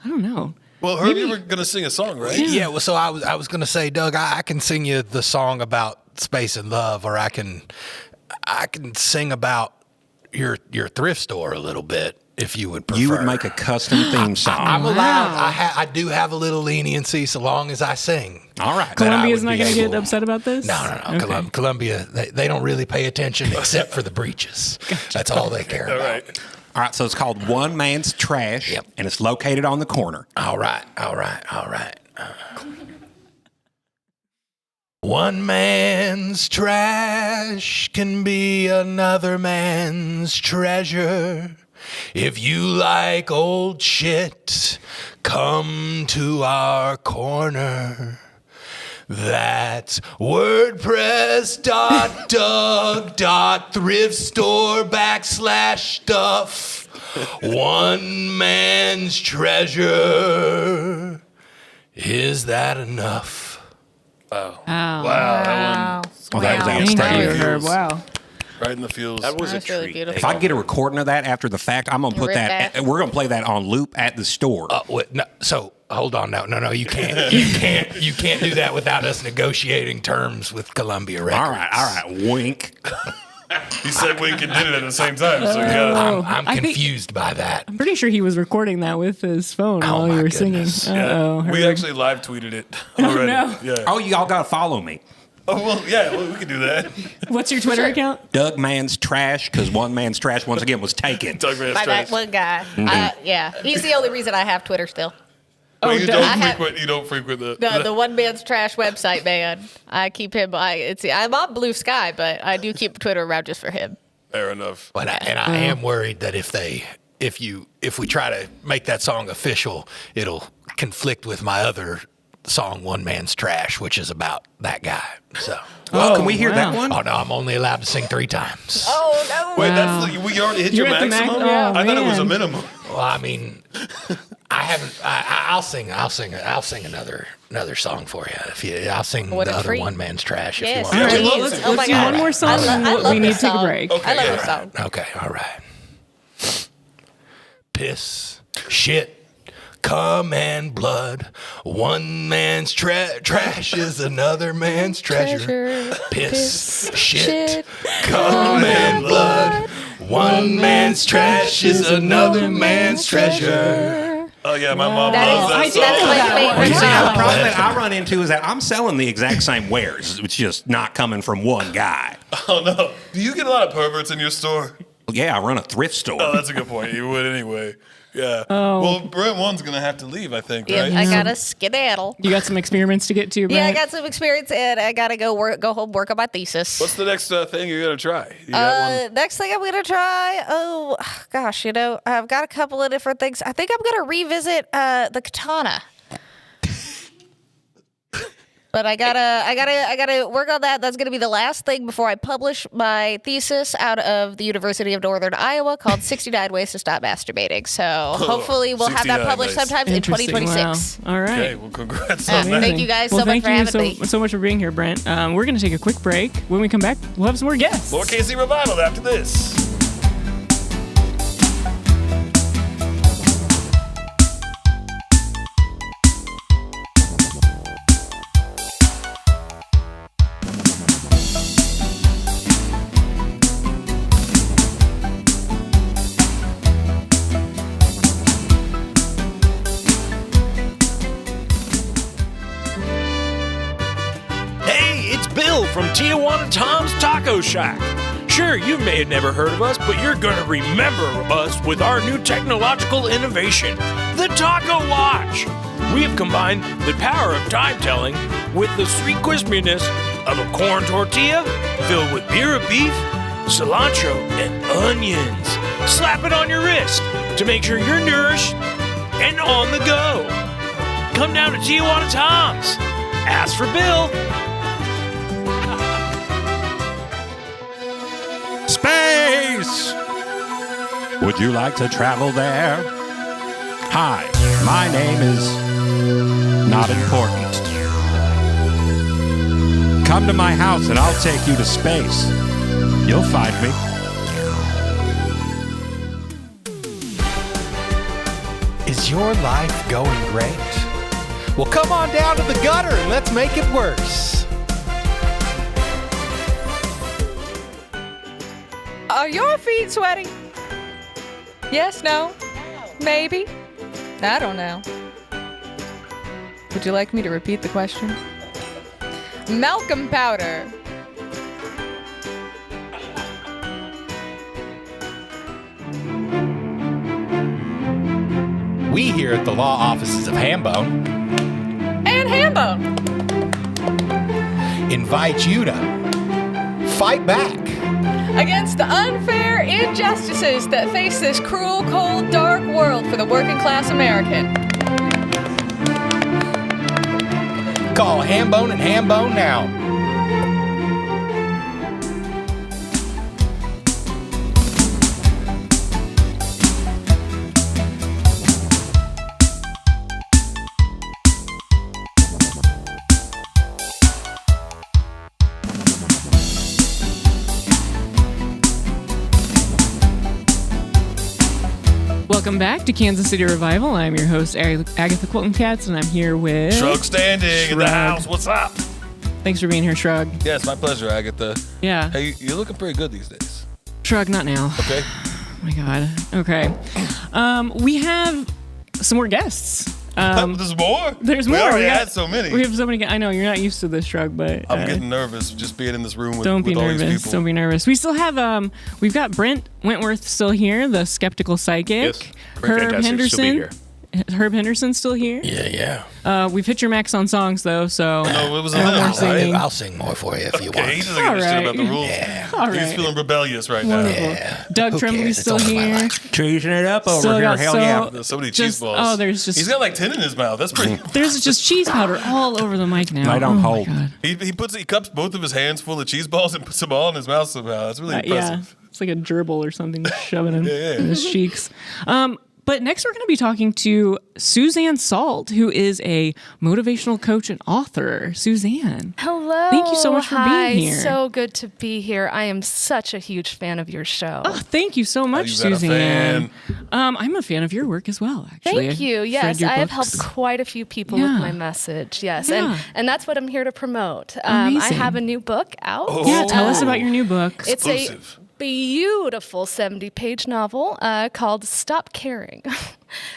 don't know.
Well, Herb, you were going to sing a song, right?
Yeah, well, so I was going to say, Doug, I can sing you the song about space and love, or I can sing about your thrift store a little bit, if you would prefer.
You would make a custom theme song.
I'm allowed. I do have a little leniency so long as I sing.
All right.
Columbia's not going to get upset about this?
No.
Okay.
Columbia, they don't really pay attention except for the breeches. That's all they care about.
Right.
All right, so it's called One Man's Trash, and it's located on the corner.
All right. One man's trash can be another man's treasure. If you like old shit, come to our corner. That's wordpress.doug.thriftstore/stuff. One man's treasure. Is that enough?
Wow.
Wow.
Well, that was
Thank
outstanding.
you, Herb. Wow.
Right in the feels.
That was a
That's really
treat.
beautiful.
If I get a recording of that after the fact, I'm gonna put
Rip
that.
that.
We're gonna play that on loop at the store.
No, so hold on now. No, you can't. You can't do that without us negotiating terms with Columbia Records.
All right. Wink.
He said wink and did it at the same time. So you got
I'm
I think-
confused by that.
I'm pretty sure he was recording that with his phone while you
my
were
goodness.
singing. Uh-oh.
We
Herb.
actually live tweeted it already.
no.
Yeah.
Oh, y'all gotta follow me.
Oh, well, yeah, we can do that.
What's your Twitter account?
Doug Man's Trash, because One Man's Trash once again was taken.
Doug Man's
By
trash.
that one guy. Yeah. He's the only rereason I have Twitter still.
But you
Doug.
don't frequent the
The one man's trash website, man. I keep him. I'm on Blue Sky, but I do keep Twitter around just for him.
Fair enough.
But I am worried that if we try to make that song official, it'll conflict with my other song, One Man's Trash, which is about that guy. So,
Can we hear that one?
oh no, I'm only allowed to sing 3 times.
Oh, no.
Wait,
Wow.
we already hit
You're
your
at the
maximum?
max- oh,
I thought it was a
man.
minimum.
Well, I mean, I haven't. I'll sing another song for you. I'll sing
What
the
a
other
treat.
One Man's Trash.
Yes.
If you want.
All right, well,
Please.
let's
Oh my
do
God.
one more song
I
and
love
we need
this
to take a
song.
break.
I love this song.
Okay, all right. Piss, shit, cum and blood. One man's trash is another man's treasure. Piss, shit, cum and blood. One man's trash is another man's treasure.
Oh, yeah, my mom
That
loves
is-
that
that's
song.
my
You
favorite
see, the
song.
problem that I run into is that I'm selling the exact same wares. It's just not coming from one guy.
Oh, no. Do you get a lot of perverts in your store?
Yeah, I run a thrift store.
Oh, that's a good point. You would anyway. Yeah.
Oh.
Well, Brent One's going to have to leave, I think,
Yeah,
right?
I got to skedaddle.
You got some experiments to get to,
Yeah, I
Brent?
got some experience, and I got to go home, work on my thesis.
What's the next thing you're going to try? You got one?
Next thing I'm gonna try. Oh gosh, I've got a couple of different things. I think I'm gonna revisit the katana. But I gotta work on that. That's gonna be the last thing before I publish my thesis out of the University of Northern Iowa called 69 Ways to Stop Masturbating. So hopefully we'll have that
69,
published
nice.
sometime in
Interesting.
2026.
Wow. All right.
Okay, well, congrats on that.
Thank you guys
Well,
so much
thank
for
you
having me.
so much for being here, Brent. We're going to take a quick break. When we come back, we'll have some more guests.
More KC Revival after this.
Hey, it's Bill from Tijuana Tom's Taco Shack. Sure, you may have never heard of us, but you're going to remember us with our new technological innovation, the Taco Watch. We have combined the power of time-telling with the sweet crispiness of a corn tortilla filled with beer of beef, cilantro, and onions. Slap it on your wrist to make sure you're nourished and on the go. Come down to Tijuana Tom's. Ask for Bill.
Space! Would you like to travel there? Hi, my name is not important. Come to my house and I'll take you to space. You'll find me.
Is your life going great? Well, come on down to the gutter and let's make it worse.
Are your feet sweaty? Yes, no, maybe. I don't know. Would you like me to repeat the question? Malcolm powder.
We here at the law offices of Hambone
And Hambone.
invite you to fight back.
Against the unfair injustices that face this cruel, cold, dark world for the working class American.
Call Hambone and Hambone now.
Welcome back to Kansas City Revival. I'm your host, Agatha Quilton Katz, and I'm here with...
Shrug Standing in the
Shrug.
house. What's up?
Thanks for being here, Shrug.
Yeah, it's my pleasure, Agatha.
Yeah.
Hey, you're looking pretty good these days.
Shrug, not now.
Okay.
Oh my God. Okay. We have some more guests.
There's more?
There's
we
more.
already had so many.
We have so many. I know you're not used to this, Shrug, but
I'm getting nervous just being in this room with,
don't be
with all these
nervous.
people.
Don't be nervous. We still have we've got Brent Wentworth still here, the skeptical psychic.
Yes. Fantastic. Still be here.
Herb Henderson's still here.
Yeah.
We've hit your max on songs though, so
No, it was a
no
limit,
more singing.
I'll sing more for you if you
Okay, he
want.
doesn't give a shit
All
about the
right.
rules.
All
He's
right.
feeling rebellious right
Wonderful.
Yeah.
Doug
Who
Tremblay's
cares? It's
still
also my
here.
life.
Cheesing it up over
Still
here.
got
Hell
so-
yeah.
There's so many
Just-
cheese balls.
oh, there's just-
He's got like 10 in his mouth. That's pretty.
There's just cheese powder all over the mic now.
They don't
Oh my
hold.
God.
He cups both of his hands full of cheese balls and puts them all in his mouth somehow. That's really
Yeah,
impressive.
it's like a gerbil or something shoving in,
Yeah.
in his cheeks. But next, we're going to be talking to Suzanne Salt, who is a motivational coach and author. Suzanne.
Hello.
Thank you so much for being
Hi,
here.
So good to be here. I am such a huge fan of your show.
Oh, thank you so much,
you got a
Suzanne.
fan.
I'm a fan of your work as well, actually.
Thank you.
I've read
Yes,
your
I have
books.
helped quite a few people
Yeah.
with my message. Yes,
Yeah.
and that's what I'm here to promote. I
Amazing.
have a new book out.
Yeah, tell us about your new book.
It's
Exclusive.
a beautiful 70-page novel called Stop Caring.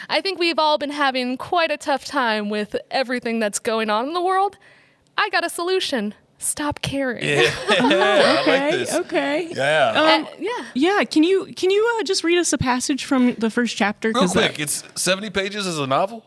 I think we've all been having quite a tough time with everything that's going on in the world. I got a solution. Stop caring.
Yeah, I like this.
Okay.
Yeah.
Yeah.
Can you just read us a passage from the first chapter?
Real
'Cause
quick, it's 70 pages as a novel?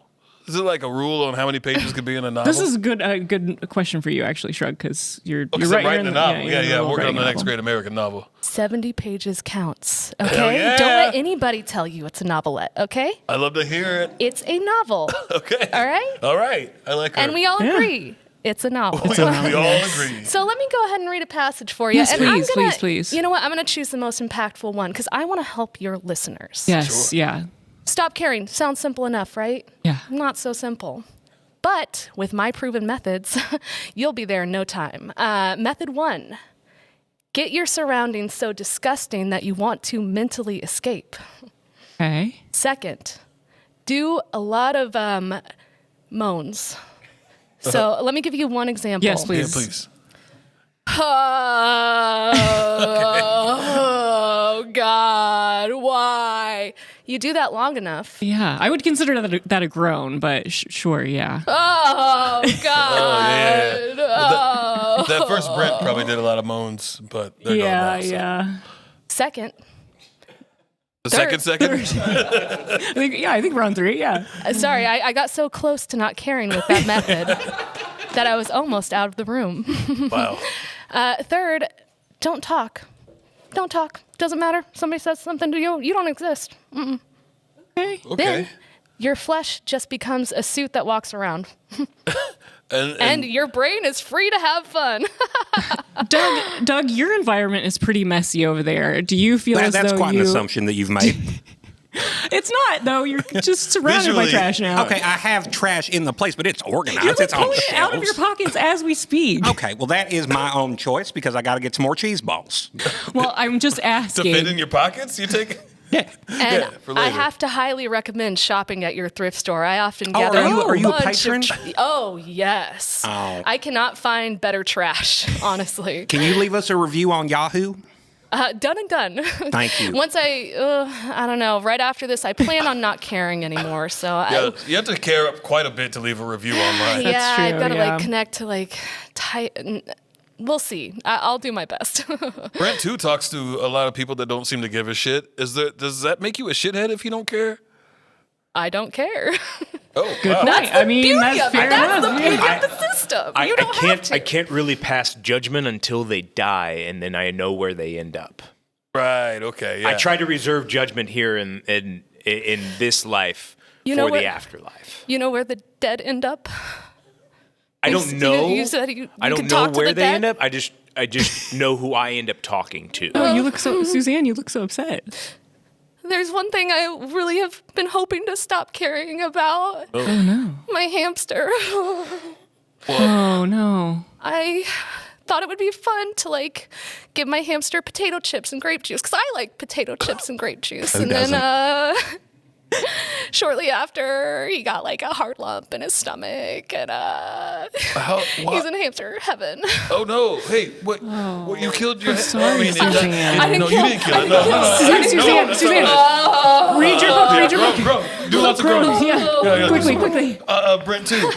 Is it like a rule on how many pages could be in a novel?
This is a good question for you, actually, Shrug, because you're
Because
right.
I'm writing
you're
a
in the-
novel.
you're
Yeah,
in the
I'm
middle of
working on the
writing a
next
novel.
great American novel.
70 pages counts, okay?
yeah.
Don't let anybody tell you it's a novelette, okay?
I love to hear it.
It's a novel,
Okay.
all right?
All right. I like her.
And we all
Yeah.
agree it's a novel.
we all agree.
So let me go ahead and read a passage for you.
Yes,
and
please,
I'm gonna,
please.
You know what? I'm going to choose the most impactful one because I want to help your listeners.
Yes, yeah.
Stop caring. Sounds simple enough, right?
Yeah.
Not so simple. But with my proven methods, you'll be there in no time. Method 1. Get your surroundings so disgusting that you want to mentally escape.
Okay.
Second, do a lot of moans. So let me give you one example.
Yes, please.
Yeah, please.
Oh, God, why? You do that long enough.
Yeah, I would consider that a groan, but sure, yeah.
Oh, God.
Yeah. Well, that first Brent probably did a lot of moans, but they're gone now, so.
Yeah.
Second,
The
Third.
second?
I think we're on 3, yeah.
sorry, I got so close to not caring with that method that I was almost out of the room.
Wow.
Third, don't talk. Don't talk. Doesn't matter. Somebody says something to you, you don't exist. Mm-mm.
Okay.
Okay.
Then your flesh just becomes a suit that walks around. And your brain is free to have fun.
Doug, your environment is pretty messy over there. Do you feel as
That's
though
quite
you...
an assumption that you've made.
It's not, though. You're just surrounded by
Visually.
trash now.
Okay, I have trash in the place, but it's organized.
You're like
it's on
pulling it out of your
shelves.
pockets as we speak.
Okay, well, that is my own choice because I got to get some more cheese balls.
Well, I'm just
to
asking.
fit in your pockets, you take
And
for
I
later.
have to highly recommend shopping at your thrift store. I often
Oh,
gather
are you a
bunch of
patron?
oh, yes.
Oh.
I cannot find better trash, honestly.
Can you leave us a review on Yahoo?
Done and done.
Thank you.
Once I don't know, right after this, I plan on not caring anymore. So
Yeah, you have to care quite a bit to leave a review online.
yeah,
true,
I've got to
yeah.
like connect to like we'll see. I'll do my best.
Brent too talks to a lot of people that don't seem to give a shit. Does that make you a shithead if you don't care?
I don't care.
Oh,
Good
wow.
point. I mean,
Beauty
that's
of it.
fair
That's the
enough.
beauty
Yeah.
of the system.
I
You don't have
can't.
to.
I can't really pass judgment until they die, and then I know where they end up.
Right. Okay. Yeah.
I try to reserve judgment here in this life
You know
for
what-
the afterlife.
You know where the dead end up?
I don't know.
You said you
I
can
don't know
talk to
where
the
they
dead?
end up. I just know who I end up talking to.
Oh, you look so, Suzanne, you look so upset.
There's one thing I really have been hoping to stop caring about.
Oh, no.
My hamster.
Oh, no.
I thought it would be fun to like give my hamster potato chips and grape juice because I like potato chips and grape juice.
Who
And then shortly after, he got like a heart lump in his stomach, and he's in hamster heaven.
Oh no! Hey, what you killed your?
sorry, Suzanne.
I didn't
no,
kill-
you didn't kill it. No,
Suzanne, read your book, read your book.
Grow. Do lots of growth.
Yeah, quickly.
Brent too.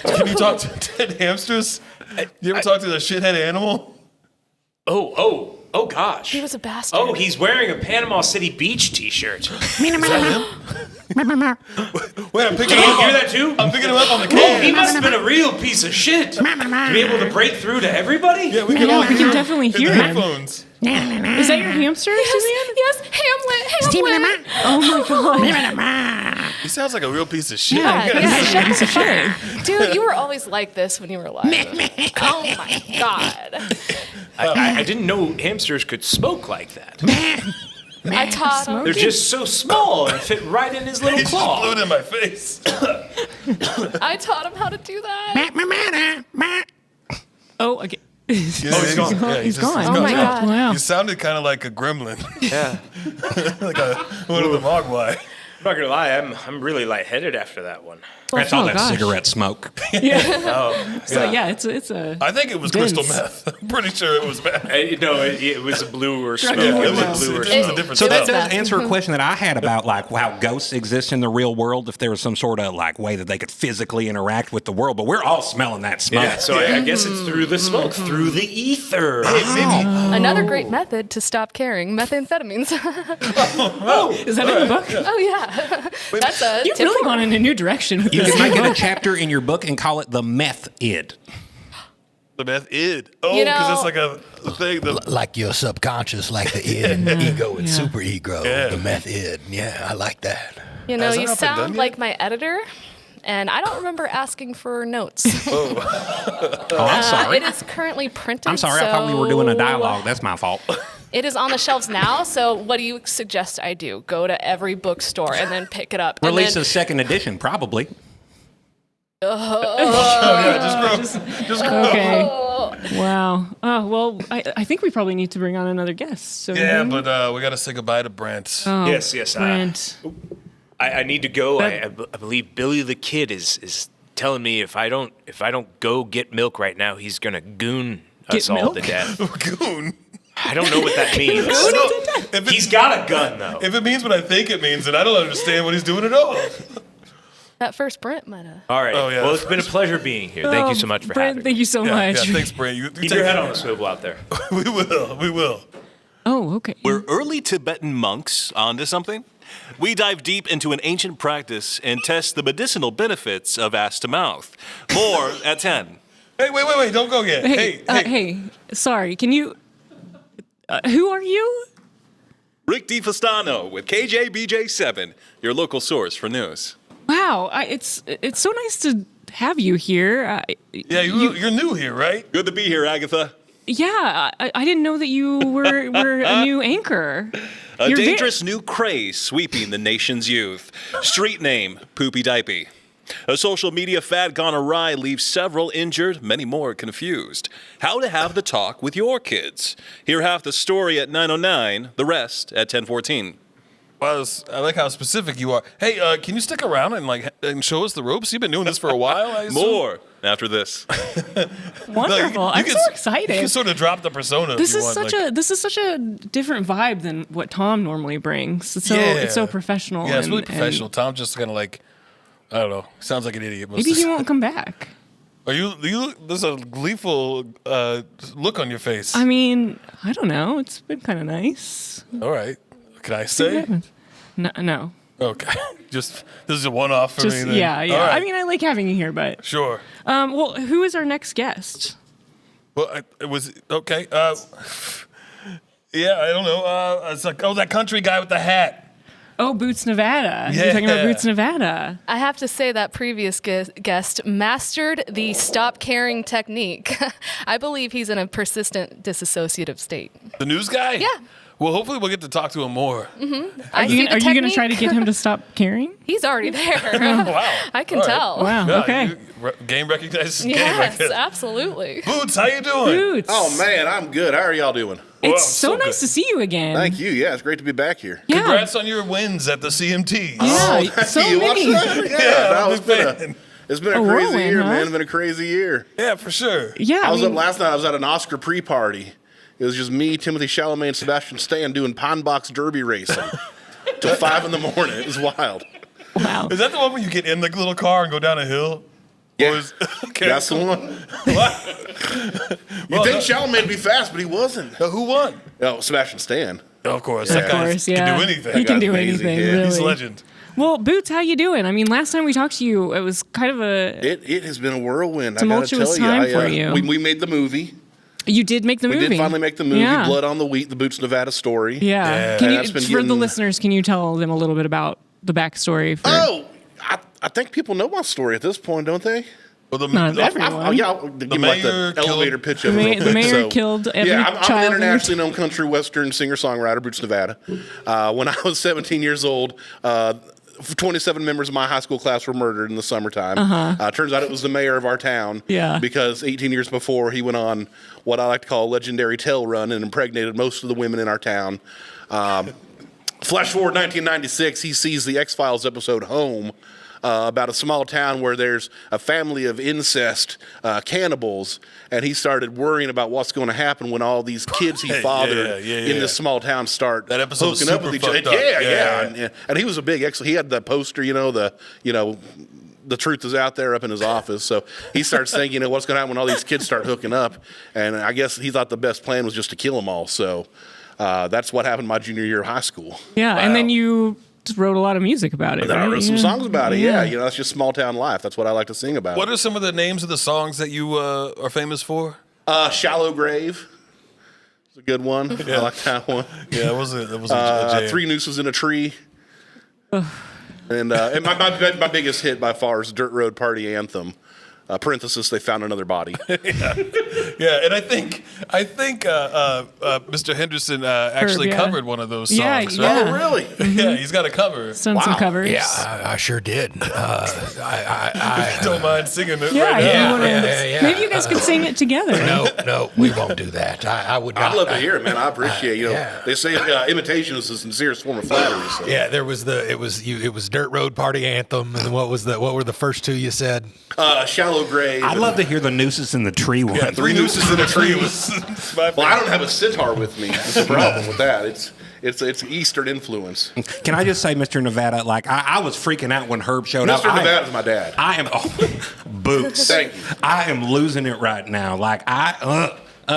Can you talk to dead hamsters? You ever talk to the shithead animal?
Oh gosh.
He was a bastard.
Oh, he's wearing a Panama City Beach T-shirt.
Wait, I'm picking
Can
him
you
up.
hear that too?
I'm picking him up on the
Oh, he
can.
must have been a real piece of shit to be able to break through to everybody.
Yeah, we can all
we can definitely
in the
hear him.
headphones.
Is that your hamster, Suzanne?
Yes, Hamlet.
Oh my god.
He sounds like a real piece of shit.
Yeah, yeah,
Piece of shit.
Dude, you were always like this when you were alive. Oh my god.
I didn't know hamsters could smoke like that.
I taught him.
They're just so small and fit right in his little
He just
claw.
blew it in my face.
I taught him how to do that.
Oh, okay.
Oh, he's gone. Yeah,
He's gone.
Oh my god.
Wow.
You sounded kind of like a gremlin,
Yeah.
like one of the Mogwai.
I'm not gonna lie, I'm really lightheaded after that one.
That's all
oh,
that
gosh.
cigarette smoke.
So yeah, it's a.
I think it was
Vince.
crystal meth. I'm pretty sure it was meth.
No, it was a bluer smoke.
Yeah,
It
It
was
was,
a bluer
it was a
smoke.
different
So that
stuff.
does answer a question that I had about like how ghosts exist in the real world. If there was some sort of like way that they could physically interact with the world, but we're all smelling that smoke.
Yeah, so I guess it's through the smoke, through the ether.
Another great method to stop caring: methamphetamines.
Is that in the book?
Oh yeah, that's a
You've
tip
really
for-
gone in a new direction with
You
this.
might get a chapter in your book and call it the meth-id.
The meth-id. Oh,
You
because
know-
it's like a thing.
Like your subconscious, like the id, ego, and super ego, the meth id. Yeah, I like that.
You know,
Has that
you
not been done
sound
yet?
like my editor, and I don't remember asking for notes.
Oh, I'm sorry.
It is currently printed.
I'm sorry. I thought we were doing a dialogue. That's my fault.
It is on the shelves now. So, what do you suggest I do? Go to every bookstore and then pick it up.
Release
and
a second edition, probably.
Okay. Wow. Oh well, I think we probably need to bring on another guest. So
Yeah, but we got to say goodbye to Brent.
Oh,
Yes.
Brent.
I need to go. I believe Billy the Kid is telling me if I don't go get milk right now, he's gonna goon us
Get
all
milk?
to death.
Goon.
I don't know what that means.
If
He's got a gun though.
If it means what I think it means, then I don't understand what he's doing at all.
that first Brent might have.
All right.
Oh, yeah.
Well, it's been a pleasure being here. Thank you so much for
Brent,
having
thank
me.
you so
Yeah,
much.
thanks, Brent. You
Keep your head on a swivel out there.
We will.
Oh, okay.
Were early Tibetan monks onto something? We dive deep into an ancient practice and test the medicinal benefits of ass to mouth. More at 10.
Hey, wait, don't go yet.
Hey, sorry. Can you? Who are you?
Rick DiFastano with KJBJ7, your local source for news.
Wow, it's so nice to have you here.
Yeah, you're new here, right?
Good to be here, Agatha.
Yeah, I didn't know that you were a new anchor.
A
You're
dangerous new craze sweeping the nation's youth. Street name, Poopy Dipey. A social media fad gone awry leaves several injured, many more confused. How to have the talk with your kids. Hear half the story at 9:09, the rest at 10:14.
Well, I like how specific you are. Hey, can you stick around and show us the ropes? You've been doing this for a while, I assume?
More after this.
Wonderful. I'm so excited.
You can sort of drop the persona.
This
if you
is
want,
this is such a different vibe than what Tom normally brings. It's so professional.
Yeah, it's really professional. Tom just kind of like, I don't know, sounds like an idiot.
Maybe he won't come back.
Are you there's a gleeful look on your face.
I mean, I don't know. It's been kind of nice.
All right. Can I say?
No.
Okay. Just this is a one-off for me. Then.
Yeah.
All right.
I mean, I like having you here, but
sure.
Well, who is our next guest?
Well, it was okay. Yeah, I don't know. It's like that country guy with the hat.
Oh, Boots, Nevada.
Yeah.
You're talking about Boots, Nevada.
I have to say that previous guest mastered the stop caring technique. I believe he's in a persistent disassociative state.
The news guy?
Yeah.
Well, hopefully we'll get to talk to him more.
Mm-hmm.
Are you going to try to get him to stop caring?
He's already there.
Wow.
I can tell.
Wow.
Yeah,
Okay.
Game recognizes game.
Yes, absolutely.
Boots, how you doing?
Boots.
Oh, man, I'm good. How are y'all doing?
It's so nice to see you again.
Thank you. Yeah, it's great to be back here.
Yeah.
Congrats on your wins at the CMT.
Oh,
Yeah,
thank
so
you.
many.
Yeah, it's been a crazy
whirlwind,
year,
huh?
man. It's been a crazy year.
Yeah, for sure.
Yeah.
I was up last night. I was at an Oscar pre-party. It was just me, Timothy Chalamet, and Sebastian Stan doing pine box derby racing till 5 in the morning. It was wild.
Wow.
Is that the one where you get in the little car and go down a hill?
Yeah.
Okay.
That's the one.
What?
You think Chalamet would be fast, but he wasn't.
Who won?
Oh, Sebastian Stan.
Of course.
Yeah.
That guy can do anything.
He can
That
do
guy's amazing,
anything,
yeah.
really.
He's a legend.
Well, Boots, how you doing? I mean, last time we talked to you, it was kind of a
It has been a whirlwind.
tumultuous
I gotta
time
tell
for
you.
you.
We made the movie.
You did make the movie.
We did finally make the movie,
Yeah.
Blood on the Wheat, the Boots, Nevada story.
Yeah. Can you,
That's been
for
getting-
the listeners, can you tell them a little bit about the backstory? For,
I think people know my story at this point, don't they?
Well,
Not everyone.
I'll give them like the elevator pitch of it.
The
real quick.
mayor killed every
I'm an
child.
internationally known country western singer-songwriter, Boots, Nevada. When I was 17 years old, 27 members of my high school class were murdered in the summertime. Turns out it was the mayor of our town.
Yeah.
Because 18 years before, he went on what I like to call a legendary tail run and impregnated most of the women in our town. Flash forward 1996, he sees the X-Files episode Home, about a small town where there's a family of incest cannibals, and he started worrying about what's going to happen when all these kids he fathered in this small town start
That episode was
hooking up with
super
each other.
fucked up.
Yeah. And he was a big he had the poster, the truth is out there up in his office. So he starts thinking, what's going to happen when all these kids start hooking up? And I guess he thought the best plan was just to kill them all. So that's what happened my junior year of high school.
Yeah, and then you just wrote a lot of music about it.
And then I
right?
wrote some songs about it.
Yeah.
Yeah, that's just small town life. That's what I like to sing about.
What are some of the names of the songs that you are famous for?
Shallow Grave. It's a good one. I like that one.
Yeah, it was a jam.
Three Nooses in a Tree. And my biggest hit by far is Dirt Road Party Anthem. Parenthesis, they found another body.
Yeah, and I think Mr. Henderson actually covered one of those songs.
Yeah.
Right?
Oh, really?
Yeah, he's got a cover.
Done some covers.
Yeah, I sure did. I
Don't mind singing it
Yeah,
right
if
now.
you wanna-
yeah.
Maybe you guys could sing it together.
No, we won't do that. I would not.
I'd love to hear it, man. I appreciate They say imitation is the sincerest form of flattery. So.
Yeah, it was Dirt Road Party Anthem, and what were the first two you said?
Shallow Grave.
I'd love to hear the Nooses in the Tree one.
Yeah, Three Nooses in a Tree was my favorite. Well, I don't have a sitar with me. That's the problem with that. It's Eastern influence.
Can I just say, Mr. Nevada, I was freaking out when Herb showed up.
Mr. Nevada's my dad.
I am Boots.
Thank you.
I am losing it right now.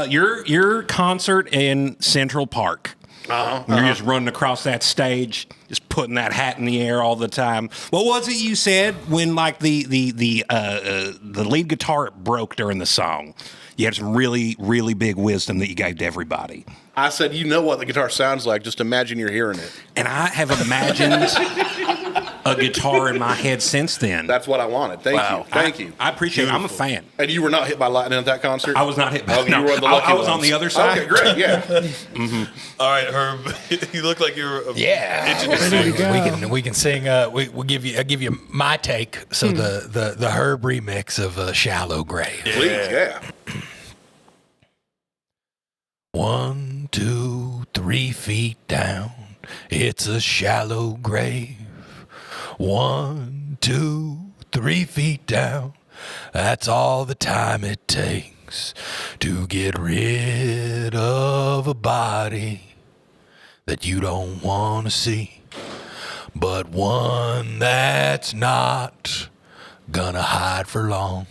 Your concert in Central Park. You're just running across that stage, just putting that hat in the air all the time. What was it you said when the lead guitar broke during the song? You had some really, really big wisdom that you gave to everybody.
I said, you know what the guitar sounds like. Just imagine you're hearing it.
And I have imagined a guitar in my head since then.
That's what I wanted. Thank you.
I appreciate it. I'm a fan.
And you were not hit by lightning at that concert?
I was not hit by
lightning. You were the lucky
I was
ones.
on the other side.
Okay, great. Yeah.
All right, Herb. You look like you're
We can sing. I'll give you my take. So the Herb remix of Shallow Grave.
Please, yeah.
1, 2, 3 feet down, It's a shallow grave. 1, 2, 3 feet down. That's all the time it takes to get rid of a body that you don't want to see, but one that's not gonna hide for long.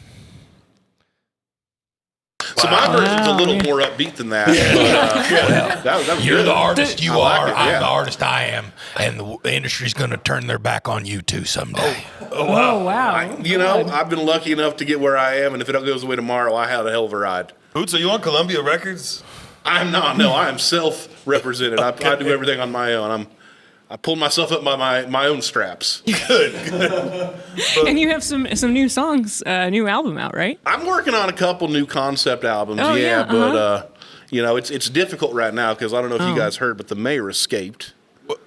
So my version's a little more upbeat than that. But,
that was
you're
good.
the artist
You
I
are.
like it,
I'm the artist I am. And the industry's going to turn their back on you too someday.
Oh, wow.
I've been lucky enough to get where I am, and if it goes away tomorrow, I had a hell of a ride.
Boots, are you on Columbia Records?
I'm not. No, I am self-represented.
Okay.
I do everything on my own. I pulled myself up by my own straps.
Good.
And you have some new songs, new album out, right?
I'm working on a couple new concept albums.
Oh, yeah,
but it's difficult right now because I don't know if you guys heard, but the mayor escaped.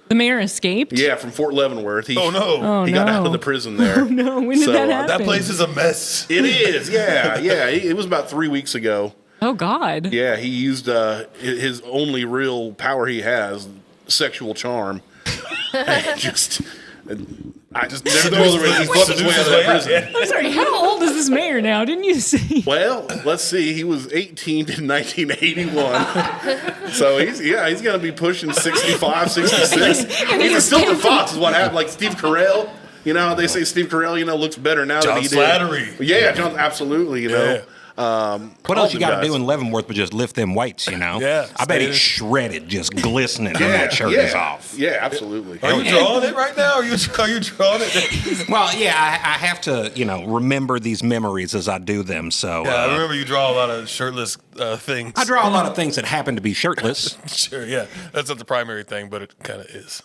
The mayor escaped?
Yeah, from Fort Leavenworth. He
got
out of the prison there.
Oh, no. When did that happen?
That place is a mess.
It is, yeah. It was about 3 weeks ago.
Oh, God.
Yeah, he used his only real power he has, sexual charm. I just there's no other way. He fought his way out of that prison.
I'm sorry, how old is this mayor now? Didn't you say?
Well, let's see. He was 18 in 1981. So he's going to be pushing 65, 66. He's a silver fox is what happened. Like Steve Carell. You know, they say Steve Carell, looks better now than he did.
Slattery.
Yeah, John, absolutely,
what else you got to do in Leavenworth but just lift them weights,
Yeah.
I bet he's shredded, just glistening when that shirt is off.
Yeah, absolutely.
Are you drawing it right now? Are you drawing it?
Well, yeah, I have to, remember these memories as I do them. So
I remember you draw a lot of shirtless things.
I draw a lot of things that happen to be shirtless.
Sure, yeah. That's not the primary thing, but it kind of is.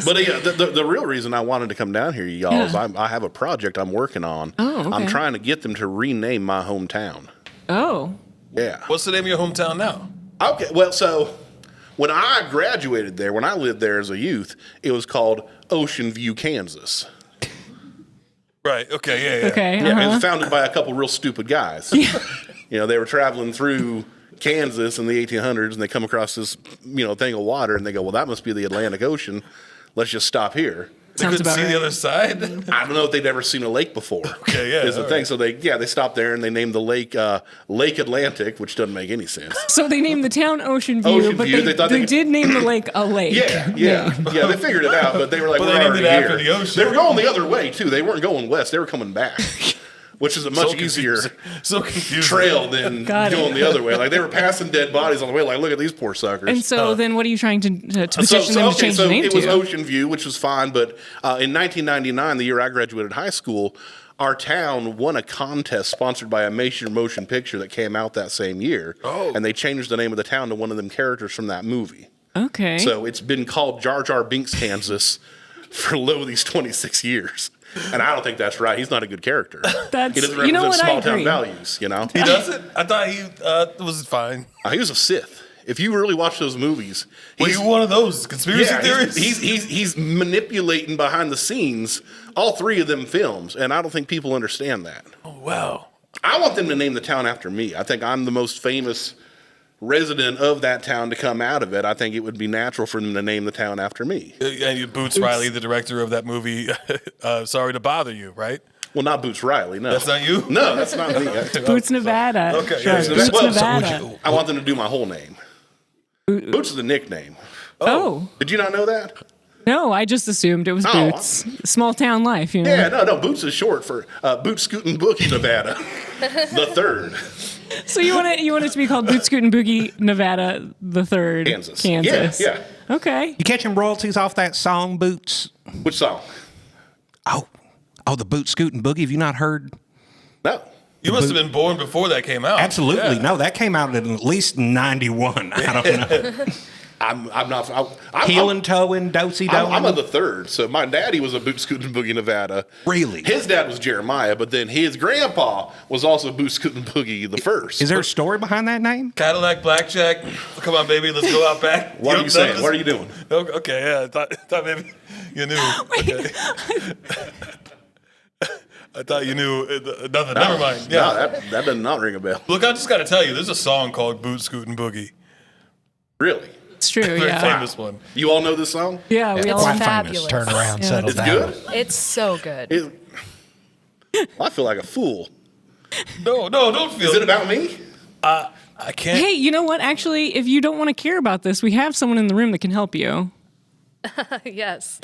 But the real reason I wanted to come down here, y'all, is I have a project I'm working on.
Oh, okay.
I'm trying to get them to rename my hometown.
Oh.
Yeah.
What's the name of your hometown now?
Okay, well, so when I graduated there, when I lived there as a youth, it was called Ocean View, Kansas.
Right, okay, yeah.
Okay,
Yeah, it was founded by a couple real stupid guys. They were traveling through Kansas in the 1800s, and they come across this, thing of water, and they go, well, that must be the Atlantic Ocean. Let's just stop here.
They couldn't see the other side?
I don't know if they'd ever seen a lake before.
Okay, yeah.
Is the thing. Right. So they stopped there, and they named the lake Lake Atlantic, which doesn't make any sense.
So they named the town Ocean View, but they did name the lake a lake.
Yeah. They figured it out, but they were like,
but
we're
they named
already
it after
here.
the ocean.
They were going the other way, too. They weren't going west. They were coming back. Which is a much easier trail than going the other way. Like, they were passing dead bodies on the way. Like, look at these poor suckers.
And so then what are you trying to petition them to change the name to?
It was Ocean View, which was fine. But in 1999, the year I graduated high school, our town won a contest sponsored by a major motion picture that came out that same year. Oh. And they changed the name of the town to one of them characters from that movie.
Okay.
So it's been called Jar Jar Binks, Kansas for these 26 years. And I don't think that's right. He's not a good character. He doesn't represent small town values,
He doesn't? I thought he was fine.
He was a Sith. If you really watch those movies,
he's one of those conspiracy theories.
He's manipulating behind the scenes all three of them films, and I don't think people understand that.
Oh wow!
I want them to name the town after me. I think I'm the most famous resident of that town to come out of it. I think it would be natural for them to name the town after me.
And Boots Riley, the director of that movie, Sorry to Bother You, right?
Well, not Boots Riley, no.
That's not you?
No, that's not me.
Boots Nevada.
Okay.
Sure. Boots Nevada.
So I want them to do my whole name. Boots is a nickname.
Oh.
Did you not know that?
No, I just assumed it was Boots. Small town life,
Yeah, no, Boots is short for Boots Scootin' Boogie Nevada, the third.
So you want it to be called Boots Scootin' Boogie Nevada the third, Kansas.
Yeah.
Okay.
You catching royalties off that song, Boots?
Which song?
Oh, the Boots Scootin' Boogie. Have you not heard?
No.
You must have been born before that came out.
Absolutely. Yeah. No, that came out in at least 91. I don't know.
I'm not.
Heel and toe and dosey do.
I'm of the third. So my daddy was a Boots Scootin' Boogie Nevada.
Really?
His dad was Jeremiah, but then his grandpa was also Boots Scootin' Boogie the first.
Is there a story behind that name?
Cadillac Blackjack. Come on, baby, let's go out back.
What are you saying? What are you doing?
Okay, yeah. I thought maybe you knew. Okay. I thought you knew nothing. Never mind. Yeah.
No, that does not ring a bell.
Look, I just got to tell you, there's a song called Boots Scootin' Boogie.
Really?
It's true,
Very
yeah.
famous one.
You all know this song?
Yeah, we
It's
all
fabulous.
Turn around,
Yeah.
settle
It's
down.
good?
It's so good.
I feel like a fool.
No, don't feel
Is it about me?
I can't.
Hey, you know what? Actually, if you don't want to care about this, we have someone in the room that can help you.
Yes.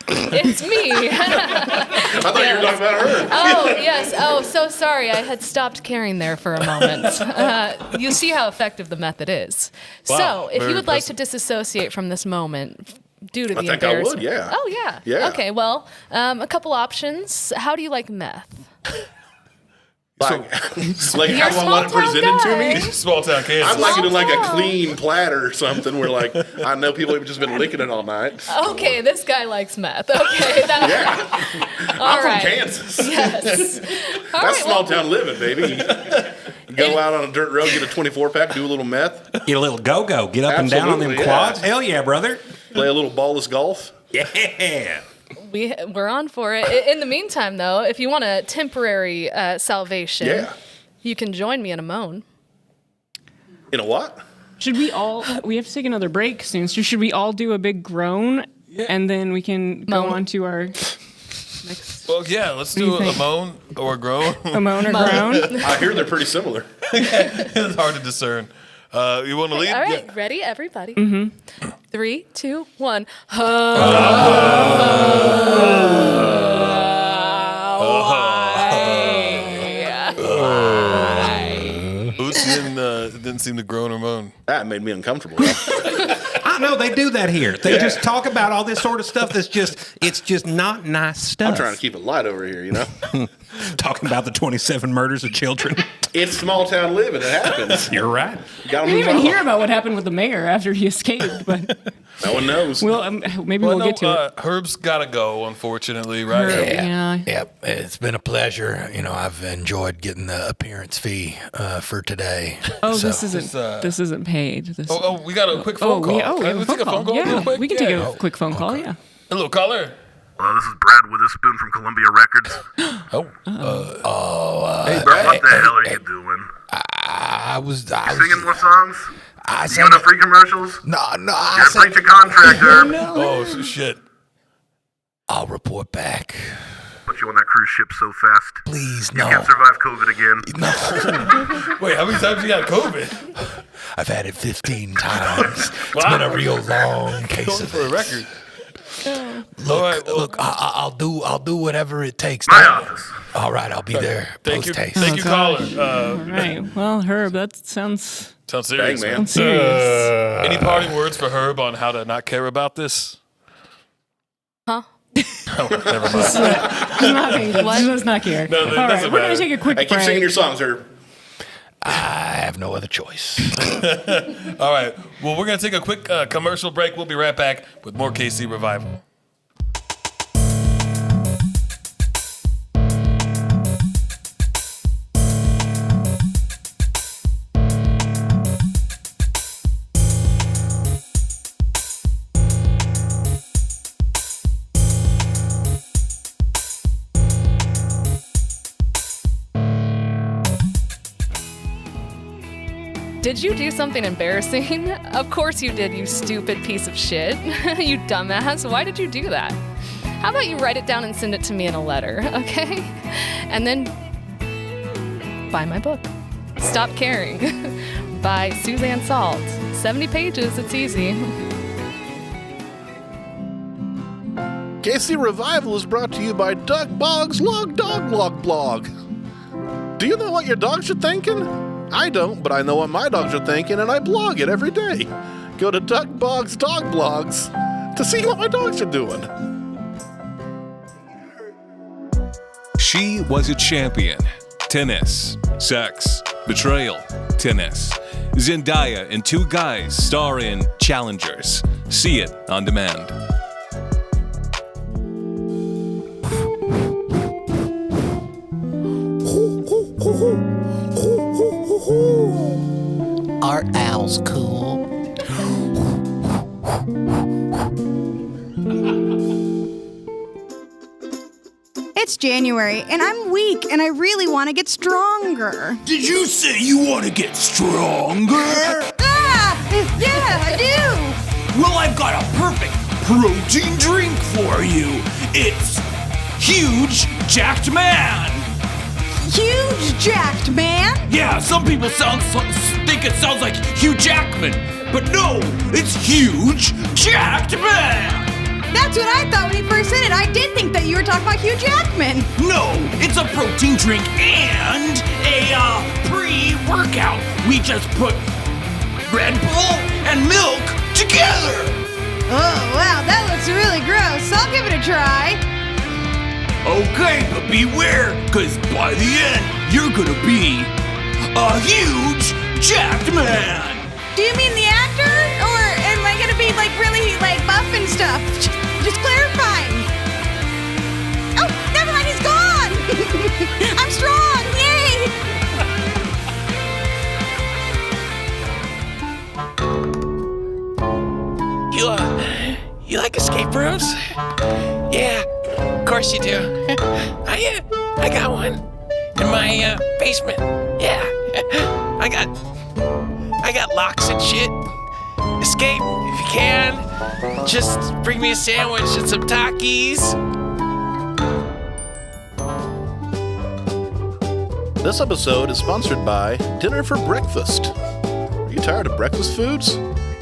It's me.
I thought you were talking about her.
Oh, yes. Oh, so sorry. I had stopped caring there for a moment. You see how effective the method is.
Wow,
So, if
very
you would like to
impressive.
disassociate from this moment due to
I
the
think I would,
embarrassment.
yeah.
Oh, yeah.
Yeah.
Okay, well, a couple options. How do you like meth?
Like
You're
how
a
I want it
small town
presented to
guy.
me?
Small town Kansas.
I'd like it in like a
town.
clean platter or something where like I know people have just been licking it all night.
Okay, this guy likes meth. Okay, that,
Yeah.
all
I'm
right.
from Kansas.
Yes. All
That's
right,
small
well,
town living, baby. Go out on a dirt road, get a 24-pack, do a little meth,
Get a little go-go. Get up and down on them
Absolutely,
quads.
yeah.
Hell yeah, brother.
play a little ballless golf.
Yeah.
we're on for it. In the meantime, though, if you want a temporary salvation,
Yeah.
you can join me in a moan.
In a what?
Should we all? We have to take another break soon. So should we all do a big groan, and then we can go
Moan.
on to our next
Well, yeah, let's
do you
do a
think?
moan or a groan.
a moan or groan?
I hear they're pretty similar.
It's hard to discern. You want to lead?
All right,
Yeah.
ready, everybody?
Mm-hmm.
3, 2, 1.
Boots didn't seem to groan or moan.
That made me uncomfortable.
I know they do that here. They just talk about all this sort of stuff that's just not nice stuff.
I'm trying to keep it light over here, you know?
Talking about the 27 murders of children.
It's small town living. It happens.
You're right.
You gotta
We
move
didn't even
on.
hear about what happened with the mayor after he escaped, but
No one knows.
we'll maybe we'll get to it.
Herb's got to go, unfortunately, right?
Herb. Yeah.
Yep, it's been a pleasure. You know, I've enjoyed getting the appearance fee for today.
Oh,
So-
this isn't paid. This
Oh, we got a quick phone call.
we
Can
have
we
a
take a phone call
Yeah,
real quick?
we can take
Yeah.
a quick phone call. Yeah.
Hello, caller.
Hello, this is Brad Witherspoon from Columbia Records.
Hey,
Brad, what the hell are you doing?
I was
Singing more songs?
I
You
sang
got no free commercials?
No,
You gotta breach your contract, Herb.
Oh, shit.
I'll report back.
Put you on that cruise ship so fast.
Please,
You
no.
can't survive COVID again.
Wait, how many times you got COVID?
I've had it 15 times. It's
Wow.
been a real long case
Going
of
for a
it.
record.
Look,
All right, well-
look, I'll do whatever it takes.
My office.
All right, I'll be there.
Thank you,
Post haste.
thank you, caller.
All right. Well, Herb, that sounds
Sounds serious,
Dang, man.
man.
serious.
Any parting words for Herb on how to not care about this?
Huh?
Oh, never mind.
Let's not care.
No, that
All right,
doesn't
we're gonna
matter.
take a quick
Hey, keep
break.
singing your songs, Herb.
I have no other choice.
All right. Well, we're going to take a quick commercial break. We'll be right back with more KC Revival.
Did you do something embarrassing? Of course you did, you stupid piece of shit. You dumbass. Why did you do that? How about you write it down and send it to me in a letter, okay? And then buy my book, Stop Caring, by Suzanne Salt. 70 pages, it's easy.
KC Revival is brought to you by Doug Boggs Dog Log Blog. Do you know what your dogs are thinking? I don't, but I know what my dogs are thinking, and I blog it every day. Go to Doug Boggs Dog Blogs to see what my dogs are doing.
She was a champion. Tennis, sex, betrayal, tennis. Zendaya and Two Guys star in Challengers. See it on demand.
Are owls cool?
It's January, and I'm weak, and I really want to get stronger.
Did you say you want to get stronger?
Ah! Yeah, I do.
Well, I've got a perfect protein drink for you. It's Huge Jacked Man.
Huge jacked man?
Yeah, some people think it sounds like Hugh Jackman, but no, it's Huge Jacked Man.
That's what I thought when you first said it. I did think that you were talking about Hugh Jackman.
No, it's a protein drink and a pre-workout. We just put Red Bull and milk together.
Oh, wow, that looks really gross. I'll give it a try.
Okay, but beware, because by the end, you're gonna be a huge jacked man.
Do you mean the actor? Or am I gonna be like really like buff and stuff? Just clarifying. Oh, never mind, he's gone. I'm strong, yay.
You like escape rooms? Yeah, of course you do. I got one in my basement. Yeah, I got locks and shit. Escape if you can. Just bring me a sandwich and some Takis.
This episode is sponsored by Dinner for Breakfast. Are you tired of breakfast foods?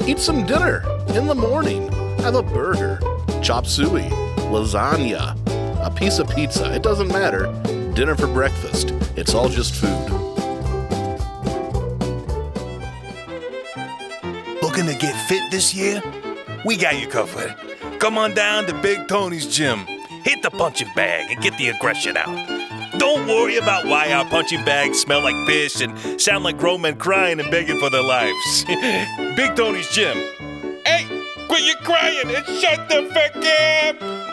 Eat some dinner in the morning. Have a burger, chop suey, lasagna, a piece of pizza. It doesn't matter. Dinner for breakfast. It's all just food.
Looking to get fit this year? We got you covered. Come on down to Big Tony's gym. Hit the punching bag and get the aggression out. Don't worry about why our punching bags smell like fish and sound like grown men crying and begging for their lives. Big Tony's gym. Hey, quit your crying and shut the fuck up!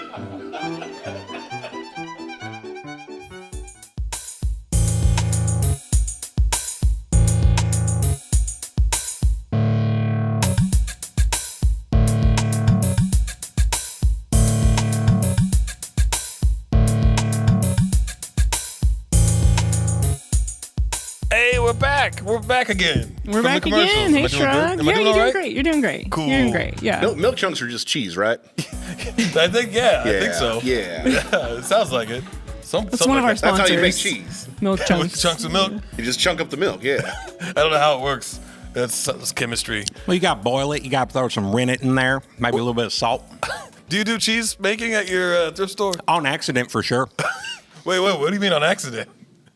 We're back again.
We're back again. Hey, Shrug. Yeah, you're doing great. You're doing great.
Cool.
You're doing great. Yeah.
Milk chunks are just cheese, right?
I think so.
Yeah.
It sounds like it.
That's one of our sponsors.
That's how you make cheese.
Milk chunks.
Chunks of milk.
You just chunk up the milk, yeah.
I don't know how it works. That's chemistry.
Well, you got to boil it. You got to throw some rennet in there. Maybe a little bit of salt.
Do you do cheese making at your thrift store?
On accident, for sure.
Wait, what do you mean on accident?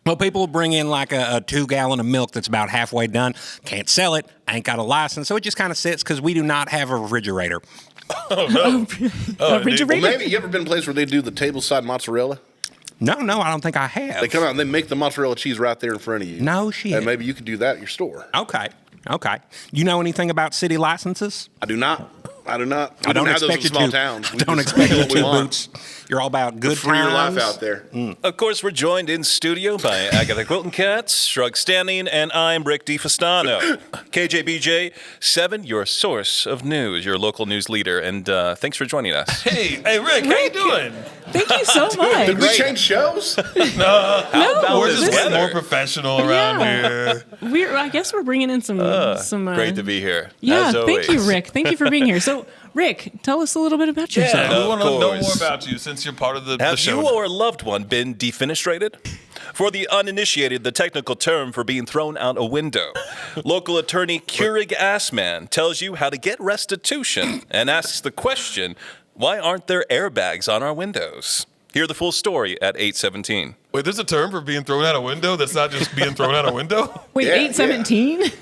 Well, people bring in like a 2-gallon of milk that's about halfway done. Can't sell it. Ain't got a license. So it just kind of sits because we do not have a refrigerator.
Oh, no.
Well, maybe you ever been in a place where they do the tableside mozzarella?
No, I don't think I have.
They come out and they make the mozzarella cheese right there in front of you.
No shit.
And maybe you could do that at your store.
Okay. You know anything about city licenses?
I do not.
I don't
have those in
expect you
small
to.
towns.
I don't expect you to, Boots. You're all about good
Free your life
times.
out there.
Of course, we're joined in studio by Agatha Quilton Katz, Shrug Standing, and I'm Rick DiFastano. KJBJ 7, your source of news, your local news leader, and thanks for joining us.
Hey, Rick, how you doing?
Thank you so much.
Did we change shows?
No, we're just getting more professional around here.
I guess we're bringing in some.
Great to be here.
Yeah,
as always.
thank you, Rick. Thank you for being here. So, Rick, tell us a little bit about yourself.
We want to know more about you since you're part of the
Have
show.
you or a loved one been defenestrated? For the uninitiated, the technical term for being thrown out a window. Local attorney Keurig Assman tells you how to get restitution and asks the question, why aren't there airbags on our windows? Hear the full story at 8:17.
Wait, there's a term for being thrown out a window that's not just being thrown out a window?
Wait, 8:17?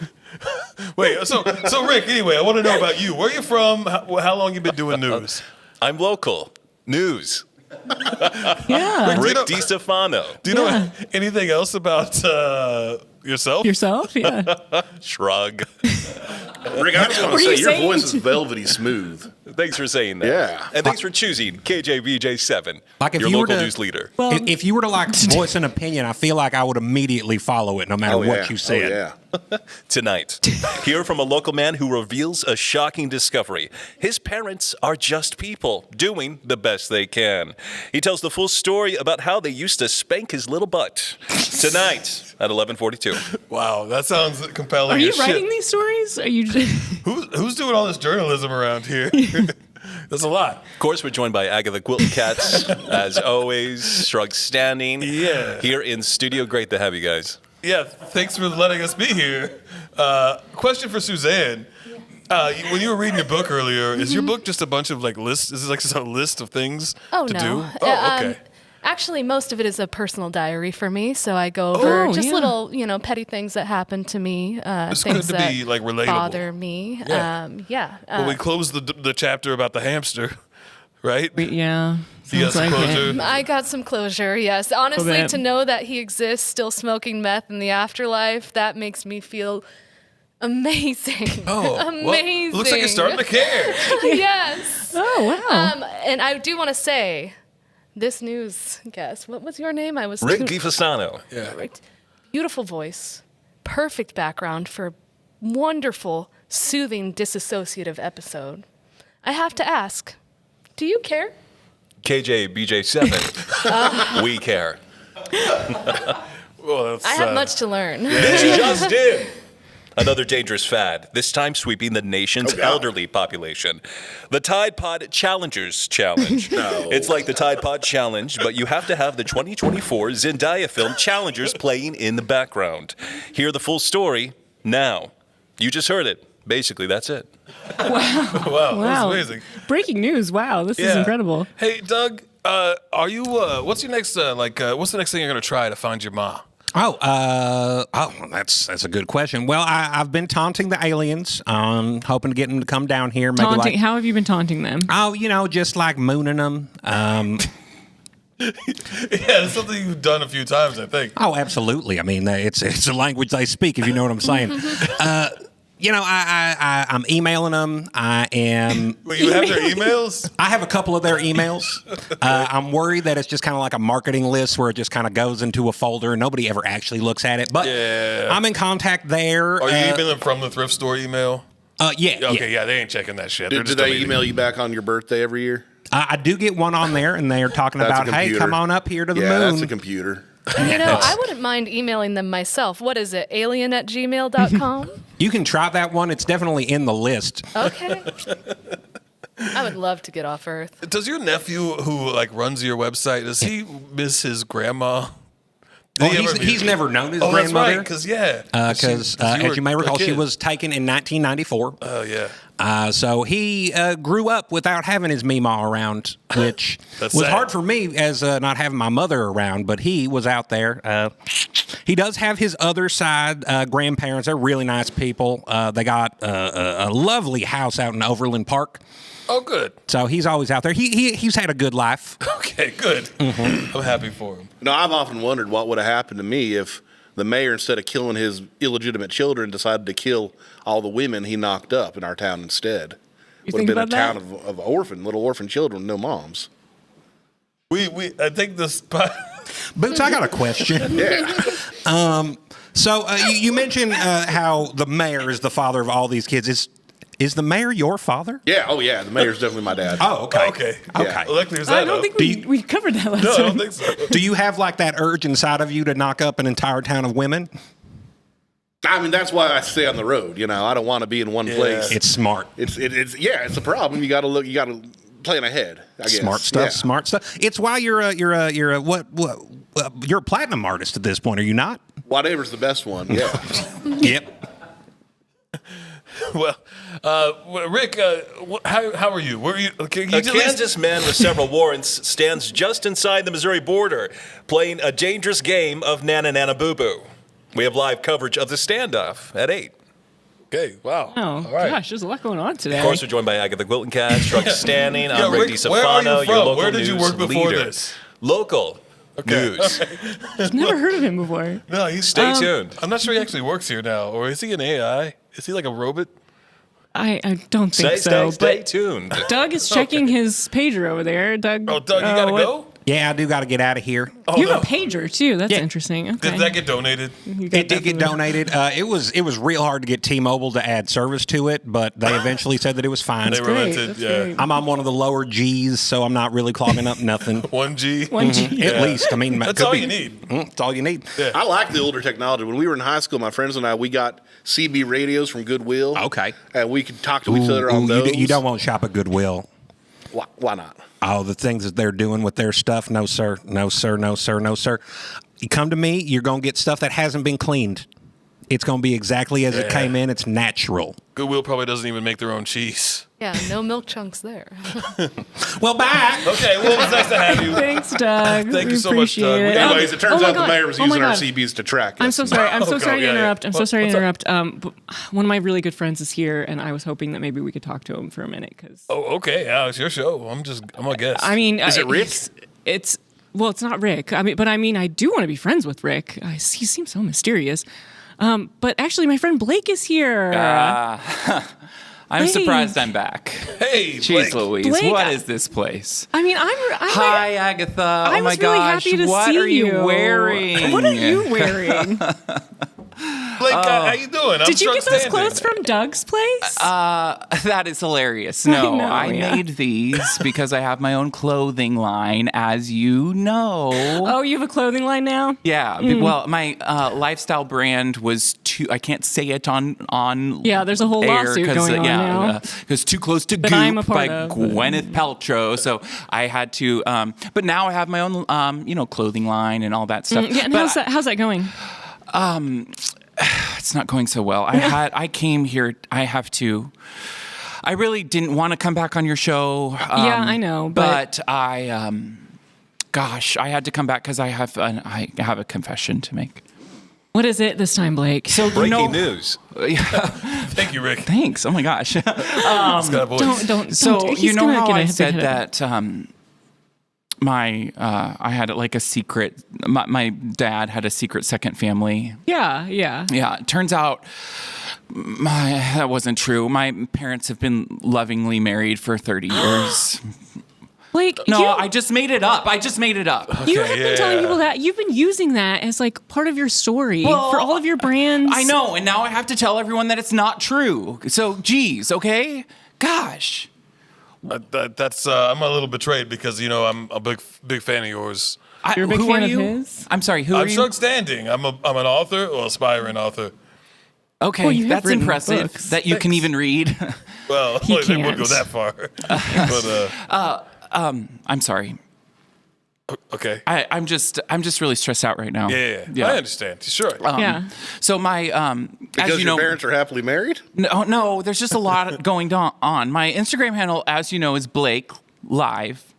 Wait, so Rick, anyway, I want to know about you. Where are you from? How long you been doing news?
I'm local. News.
Yeah.
Rick DiStefano.
Do you know anything else about yourself?
Yourself? Yeah.
Shrug.
Rick, I just want to say your voice is velvety smooth.
Thanks for saying that.
Yeah.
And thanks for choosing KJVJ 7,
Like if
your
you were
local
to-
news leader.
If you were to like voice an opinion, I feel like I would immediately follow it no matter what you said.
Tonight, hear from a local man who reveals a shocking discovery. His parents are just people doing the best they can. He tells the full story about how they used to spank his little butt. Tonight at 11:42.
Wow, that sounds compelling.
Are you
as
writing
shit.
these stories? Are you?
Who's doing all this journalism around here? That's a lot.
Of course, we're joined by Agatha Quilton Katz, as always. Shrug standing.
Yeah.
Here in studio. Great to have you guys.
Yeah, thanks for letting us be here. Question for Suzanne. When you were reading your book earlier, is your book just a bunch of like lists? Is it like just a list of things to do? Oh, okay.
Actually, most of it is a personal diary for me, so I go over little, petty things that happen to me,
It's
things
good to be, like, relatable.
bother me.
Yeah. Well, we closed the chapter about the hamster, right?
Yeah.
You got some closure?
I got some closure, yes. Honestly, to know that he exists still smoking meth in the afterlife, that makes me feel amazing.
Oh,
amazing.
Well, looks like you're starting to care.
Yes.
Oh, wow.
And I do want to say, this news guest, what was your name? I was
Rick DiFasano.
Yeah.
Right. Beautiful voice, perfect background for a wonderful, soothing, disassociative episode. I have to ask, do you care?
KJ, BJ7. We care.
Well,
I have much to learn.
This just in. Another dangerous fad, this time sweeping the nation's elderly population. The Tide Pod Challengers Challenge.
No.
It's like the Tide Pod Challenge, but you have to have the 2024 Zendaya film Challengers playing in the background. Hear the full story now. You just heard it. Basically, that's it.
Wow, that's amazing.
Breaking news. Wow, this is incredible.
Hey, Doug, are you? What's your next? What's the next thing you're gonna try to find your ma?
That's a good question. Well, I've been taunting the aliens, hoping to get them to come down here. Maybe
Taunting? How have you been taunting them?
Oh, just like mooning them.
Yeah, it's something you've done a few times, I think.
Oh, absolutely. I mean, it's a language they speak, if you know what I'm saying. I'm emailing them. I am.
Well, you have their emails?
I have a couple of their emails. I'm worried that it's just kind of like a marketing list where it just kind of goes into a folder and nobody ever actually looks at it. But I'm in contact there.
Are you emailing them from the thrift store email?
Yeah.
Okay, yeah, they ain't checking that shit.
Do they email you back on your birthday every year?
I do get one on there, and they're talking about, hey, come on up here to the moon.
Yeah, that's a computer.
I wouldn't mind emailing them myself. What is it? alien@gmail.com?
You can try that one. It's definitely in the list.
Okay. I would love to get off Earth.
Does your nephew who runs your website, does he miss his grandma?
Oh, he's never known his grandmother.
That's right, because
as you may recall, she was taken in 1994.
Oh, yeah.
So he grew up without having his Meemaw around, which was
sad.
hard for me as not having my mother around, but he was out there. He does have his other side grandparents. They're really nice people. They got a lovely house out in Overland Park.
Oh, good.
So he's always out there. He's had a good life.
Okay, good. Mm-hmm. I'm happy for him.
No, I've often wondered what would have happened to me if the mayor, instead of killing his illegitimate children, decided to kill all the women he knocked up in our town instead.
You
would have been a
think
town
about
of little orphan children, no moms.
I think this.
Boots, I got a question.
Yeah.
So you mentioned how the mayor is the father of all these kids. Is the mayor your father?
Yeah. Oh, yeah. The mayor's definitely my dad.
Oh, okay.
Okay.
Okay.
Well, that clears
I
that
don't
up.
think we covered that last
No, I
time.
don't think so.
Do you have like that urge inside of you to knock up an entire town of women?
I mean, that's why I stay on the road. I don't want to be in one place.
It's smart.
It's a problem. You got to plan ahead. I guess.
Smart stuff.
Yeah.
Smart stuff. It's why you're a platinum artist at this point, are you not?
Whatever's the best one. Yeah.
Yep.
Well, Rick, how are you? Where are you? Okay,
A Kansas man with several warrants stands just inside the Missouri border, playing a dangerous game of Nana Nana Boo Boo. We have live coverage of the standoff at 8.
Okay, wow.
Oh,
All right.
gosh, there's a lot going on today.
Of course, we're joined by Agatha Quilton Katz, Shrug Standing. I'm
Rick,
Rick DiStefano,
where are you
your
from?
local
Where did you
news
work before
leader.
this?
Local news.
I've never heard of him before.
No,
Stay tuned.
I'm not sure he actually works here now, or is he an AI? Is he like a robot?
I don't think so.
Stay
but
tuned.
Doug is checking his pager over there. Doug.
Oh, Doug, you gotta go?
Yeah, I do got to get out of here.
Oh,
You have a pager too. That's interesting. Okay.
Did that get donated?
It did get donated. It was real hard to get T-Mobile to add service to it, but they eventually said that it was fine.
They relented. Yeah.
I'm on one of the lower G's, so I'm not really clogging up nothing.
1G.
At least. I mean,
That's all you need.
That's all you need.
Yeah.
I like the older technology. When we were in high school, my friends and I, we got CB radios from Goodwill.
Okay.
And we could talk to each other on those.
You don't want to shop at Goodwill.
Why not?
Oh, the things that they're doing with their stuff. No, sir. No, sir. No, sir. No, sir. You come to me, you're going to get stuff that hasn't been cleaned. It's going to be exactly as it came in. It's natural.
Goodwill probably doesn't even make their own cheese.
Yeah, no milk chunks there.
Well, bye.
Okay, well, it's nice to have you.
Thanks, Doug.
Thank
We
you so much, Doug.
appreciate it.
Anyways, it turns
Oh my
out the
God.
mayor was
Oh my
using our
God.
CBs to track
I'm
us.
so sorry. I'm so
Oh,
sorry to
yeah, yeah.
interrupt. I'm so
What-
sorry to
what's up?
interrupt. But one of my really good friends is here, and I was hoping that maybe we could talk to him for a minute because.
Oh, okay. Yeah, it's your show. I'm a guest.
I mean,
Is it Rick?
It's well, it's not Rick. I mean, I do want to be friends with Rick. He seems so mysterious. But actually, my friend Blake is here.
I'm
Hey.
surprised I'm back.
Hey,
Jeez Louise,
Blake,
what is this place?
I mean, I'm
Hi, Agatha.
I
Oh my
was really
gosh,
happy to
what
see
are you
you.
wearing?
What are you wearing?
Blake, how you doing? I'm
Did you get those
standing.
clothes from Doug's place?
That is hilarious. No,
know,
I
yeah.
made these because I have my own clothing line, as you know.
Oh, you have a clothing line now?
Yeah. Well, my lifestyle brand was too. I can't say it on.
Yeah, there's a whole
air
lawsuit going on now.
Because Too Close to
That I'm a
Goop
part
by
of.
Gwyneth Paltrow. So I had to. But now I have my own, clothing line and all that stuff.
Yeah, and
But
how's that going?
it's not going so well. I came here. I really didn't want to come back on your show.
Yeah, I know, but
I had to come back because I have a confession to make.
What is it this time, Blake?
So
Breaking news.
Thank you, Rick.
Thanks. Oh my gosh.
He's got a voice.
Don't.
So
he's
you know
gonna
how
get a
I
hit
said
hit.
that I had like a secret. My dad had a secret second family.
Yeah.
Yeah, it turns out that wasn't true. My parents have been lovingly married for 30 years.
Blake,
No, I just made it up.
you have been telling people that. You've been using that as like part of your story
Well,
for all of your brands.
I know, and now I have to tell everyone that it's not true. So, geez, okay? Gosh.
That's I'm a little betrayed because I'm a big fan of yours.
You're a big
who
fan
are
of
you?
his?
I'm sorry, who are
I'm
you?
Chuck Standing. I'm an author or aspiring author.
Okay,
Well, you have
that's
written
impressive
books.
that you can even read.
Well,
He
they wouldn't go
can't.
that far. But
I'm sorry.
okay.
I'm just really stressed out right now.
Yeah. I understand. Sure.
Yeah.
So my
Because
as you know,
your parents are happily married?
no, there's just a lot going on. My Instagram handle, as you know, is Blake Live.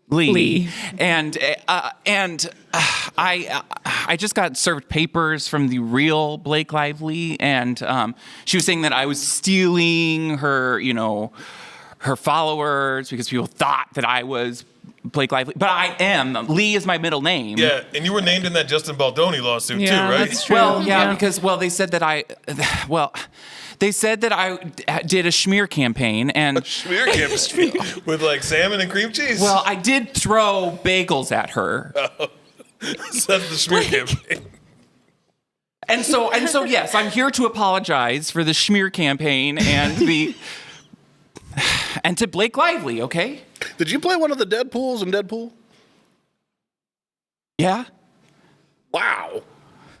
Lee. And I just got served papers from the real Blake Lively, and she was saying that I was stealing her, her followers because people thought that I was Blake Lively, but I am. Lee is my middle name.
Yeah, and you were named in that Justin Baldoni lawsuit too, right?
That's true.
Well, yeah, because they said that I did a smear campaign and
Smear campaign with like salmon and cream cheese.
well, I did throw bagels at her.
So that's the smear campaign.
And so yes, I'm here to apologize for the smear campaign and to Blake Lively, okay?
Did you play one of the Deadpools in Deadpool?
Yeah.
Wow.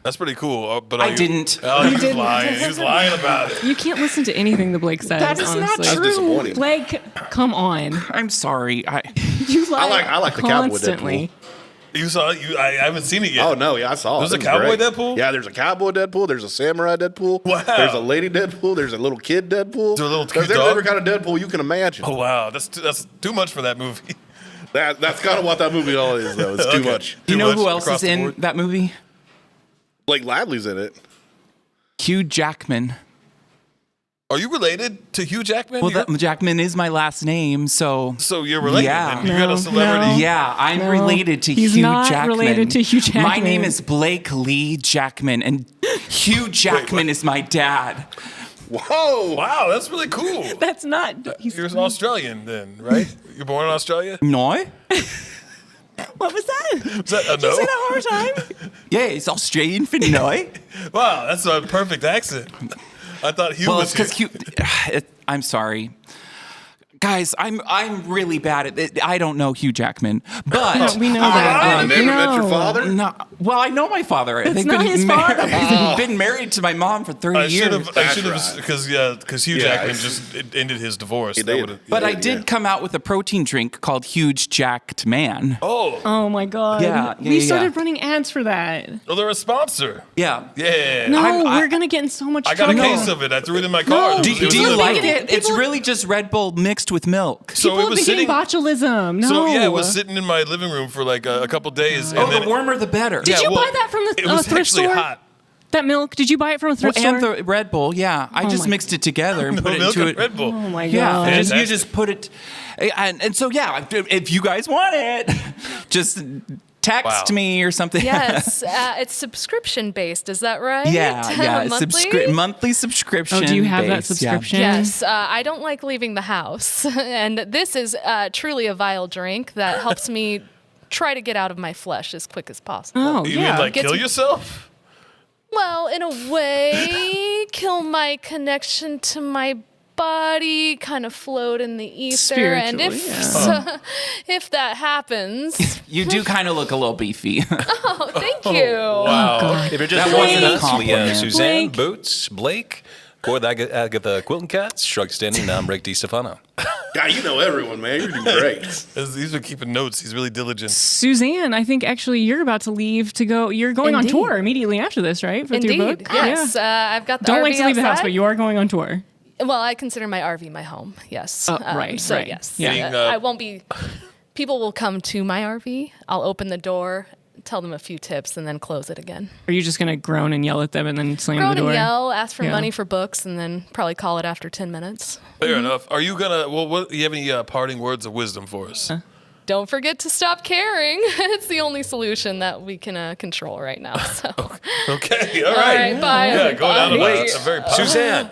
That's pretty cool. But
I didn't.
Oh, he was
didn't.
lying. He was lying about it.
You can't listen to anything that Blake says.
That is not
honestly.
That's disappointing.
Blake, come on.
I'm sorry.
You lie
I like the cowboy
constantly.
Deadpool.
You saw it? I haven't seen it yet.
Oh, no, yeah, I saw
There's
it.
a
It was
cowboy
great.
Deadpool?
Yeah, there's a cowboy Deadpool. There's a samurai Deadpool.
Wow.
There's a lady Deadpool. There's a little kid Deadpool.
Is there a little
There's
cute dog?
every kind of Deadpool you can imagine.
Oh wow, that's too much for that movie.
That's kind of what that movie all is, though. It's too
Okay.
much.
Do you
Too
know
much
who else
across
is
the
in
board.
that movie?
Blake Lively's in it.
Hugh Jackman.
Are you related to Hugh Jackman?
Well, Jackman is my last name, so
you're related.
Yeah.
Then. You got a celebrity.
No.
Yeah, I'm
No,
related to
he's
Hugh
not
Jackman.
related to Hugh Jackman.
My name is Blake Lee Jackman, and Hugh Jackman is my dad.
Whoa!
Wow, that's really cool.
That's not.
You're an Australian then, right? You're born in Australia?
No.
What was that?
Was that a no?
Did you say that one more time?
Yeah, it's Australian for no.
Wow, that's a perfect accent. I thought Hugh was
because I'm sorry. Guys, I'm really bad at it. I don't know Hugh Jackman, but
we know that.
You never met your father?
No, well, I know my father.
It's not his father.
He's been married to my mom for 30 years.
I should have, because Hugh Jackman just ended his divorce.
But I did come out with a protein drink called Huge Jacked Man.
Oh my God.
Yeah,
we started running ads for that.
Oh, they're a sponsor.
Yeah.
Yeah.
No, we're going to get in so much trouble.
I got a case of it. I threw it in my car.
No.
Do you like it? It's really just Red Bull mixed with milk.
So
People
it was
have been
sitting.
getting botulism. No.
So yeah, it was sitting in my living room for like a couple days.
Oh, the warmer the better.
Did you buy that from the
It was
thrift
actually
store?
hot.
That milk? Did you buy it from a thrift store?
And the Red Bull, yeah. I just mixed it together and put it
milk
into
and
it.
Red Bull.
Oh my
Yeah,
God.
you just put it, and so yeah. If you guys want it, just text me or something.
Yes, it's subscription based. Is that right?
Yeah.
Monthly?
Monthly subscription.
Oh, do you have that
based,
subscription?
Yes, I don't like leaving the house, and this is truly a vile drink that helps me try to get out of my flesh as quick as possible.
Oh,
You mean like
Gets
kill
me-
yourself?
Well, in a way, kill my connection to my body, kind of float in the ether, and if that happens,
You do kind of look a little beefy.
oh, thank you.
Wow. If you're just
That
joining
wasn't a
us, we
compliment.
have Suzanne,
Blake.
Boots, Blake, for the Agatha Quilton Cats, Shrug Standing, I'm Rick DiStefano.
Yeah, you know everyone, man. You're doing great.
He's been keeping notes. He's really diligent.
Suzanne, I think actually you're about to leave to go. You're going on
Indeed.
tour immediately after this, right? With your
Indeed,
book?
yes.
Yeah.
I've got the
Don't
RV
wait to leave the house,
outside.
but you are going on tour.
Well, I consider my RV my home. Yes.
Right,
So
right.
yes,
Yeah.
I won't be. People will come to my RV. I'll open the door, tell them a few tips, and then close it again.
Are you just going to groan and yell at them and then slam
Groan
the door?
and yell, ask for
Yeah.
money for books, and then probably call it after 10 minutes.
Fair enough. Are you gonna? Well, what? You have any parting words of wisdom for us?
Don't forget to stop caring. It's the only solution that we can control right now. So.
Okay. All
All
right.
right, bye,
Yeah. Go down to
everybody.
a very positive.
Suzanne,